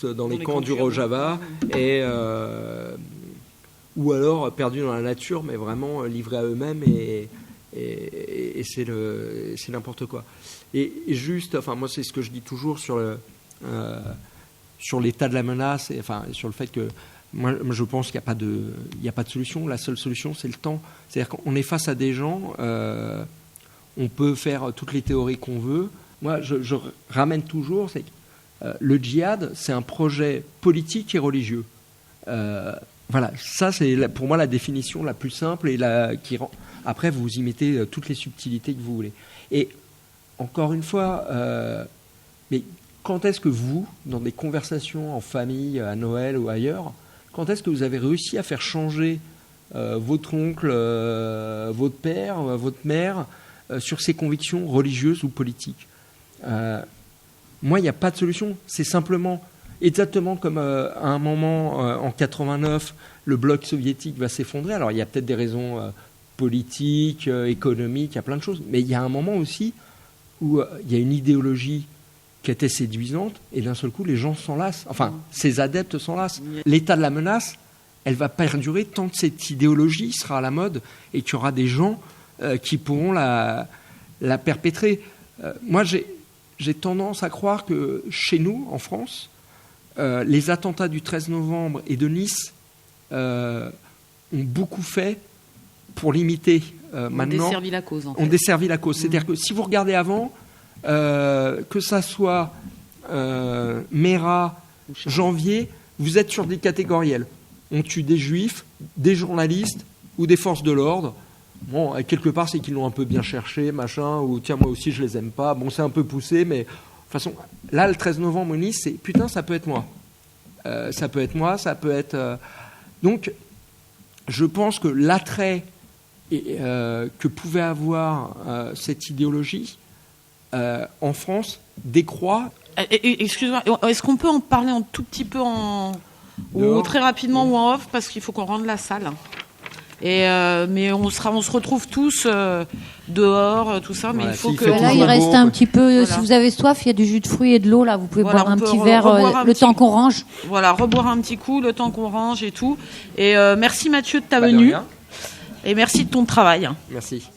dans les camps du Rojava ou alors perdus dans la nature, mais vraiment livrés à eux-mêmes, et c'est n'importe quoi. Et juste, enfin moi c'est ce que je dis toujours sur l'état de la menace, et enfin sur le fait que moi je pense qu'il n'y a pas de solution. La seule solution, c'est le temps. C'est-à-dire qu'on est face à des gens, on peut faire toutes les théories qu'on veut. Moi je ramène toujours, c'est que le djihad, c'est un projet politique et religieux. Voilà, ça c'est pour moi la définition la plus simple et qui rend. Après, vous y mettez toutes les subtilités que vous voulez. Et encore une fois, mais quand est-ce que vous, dans des conversations en famille, à Noël ou ailleurs, quand est-ce que vous avez réussi à faire changer votre oncle, votre père, votre mère sur ses convictions religieuses ou politiques? Moi, il n'y a pas de solution. C'est simplement, exactement comme à un moment, en 89, le bloc soviétique va s'effondrer. Alors, il y a peut-être des raisons politiques, économiques, il y a plein de choses. Mais il y a un moment aussi où il y a une idéologie qui était séduisante, et d'un seul coup, les gens s'en lassent. Enfin, ces adeptes s'en lassent. L'état de la menace, elle va perdurer tant que cette idéologie sera à la mode et qu'il y aura des gens qui pourront la perpétrer. Moi, j'ai tendance à croire que chez nous, en France, les attentats du 13 novembre et de Nice ont beaucoup fait pour limiter maintenant. On desservit la cause. En fait. On desservit la cause. C'est-à-dire que si vous regardez avant, que ça soit Mera, Janvier, vous êtes sur des catégoriels. On tue des juifs, des journalistes ou des forces de l'ordre. Bon, quelque part, c'est qu'ils l'ont un peu bien cherché, machin, ou tiens, moi aussi, je les aime pas. Bon, c'est un peu poussé, mais de toute façon, là, le 13 novembre, Nice, c'est putain, ça peut être moi. Ça peut être moi, ça peut être. Donc, je pense que l'attrait que pouvait avoir cette idéologie en France décroît. Excuse-moi, est-ce qu'on peut en parler un tout petit peu ou très rapidement ou en off, parce qu'il faut qu'on rende la salle. Mais on se retrouve tous dehors, tout ça, mais voilà, il faut que... Là, il reste un petit peu, si vous avez soif, il y a du jus de fruits et de l'eau, là, vous pouvez boire un petit verre le temps qu'on range. Voilà, reboire un petit coup, le temps qu'on range et tout. Et merci Mathieu de ta venue. De rien. Et merci de ton travail. Merci.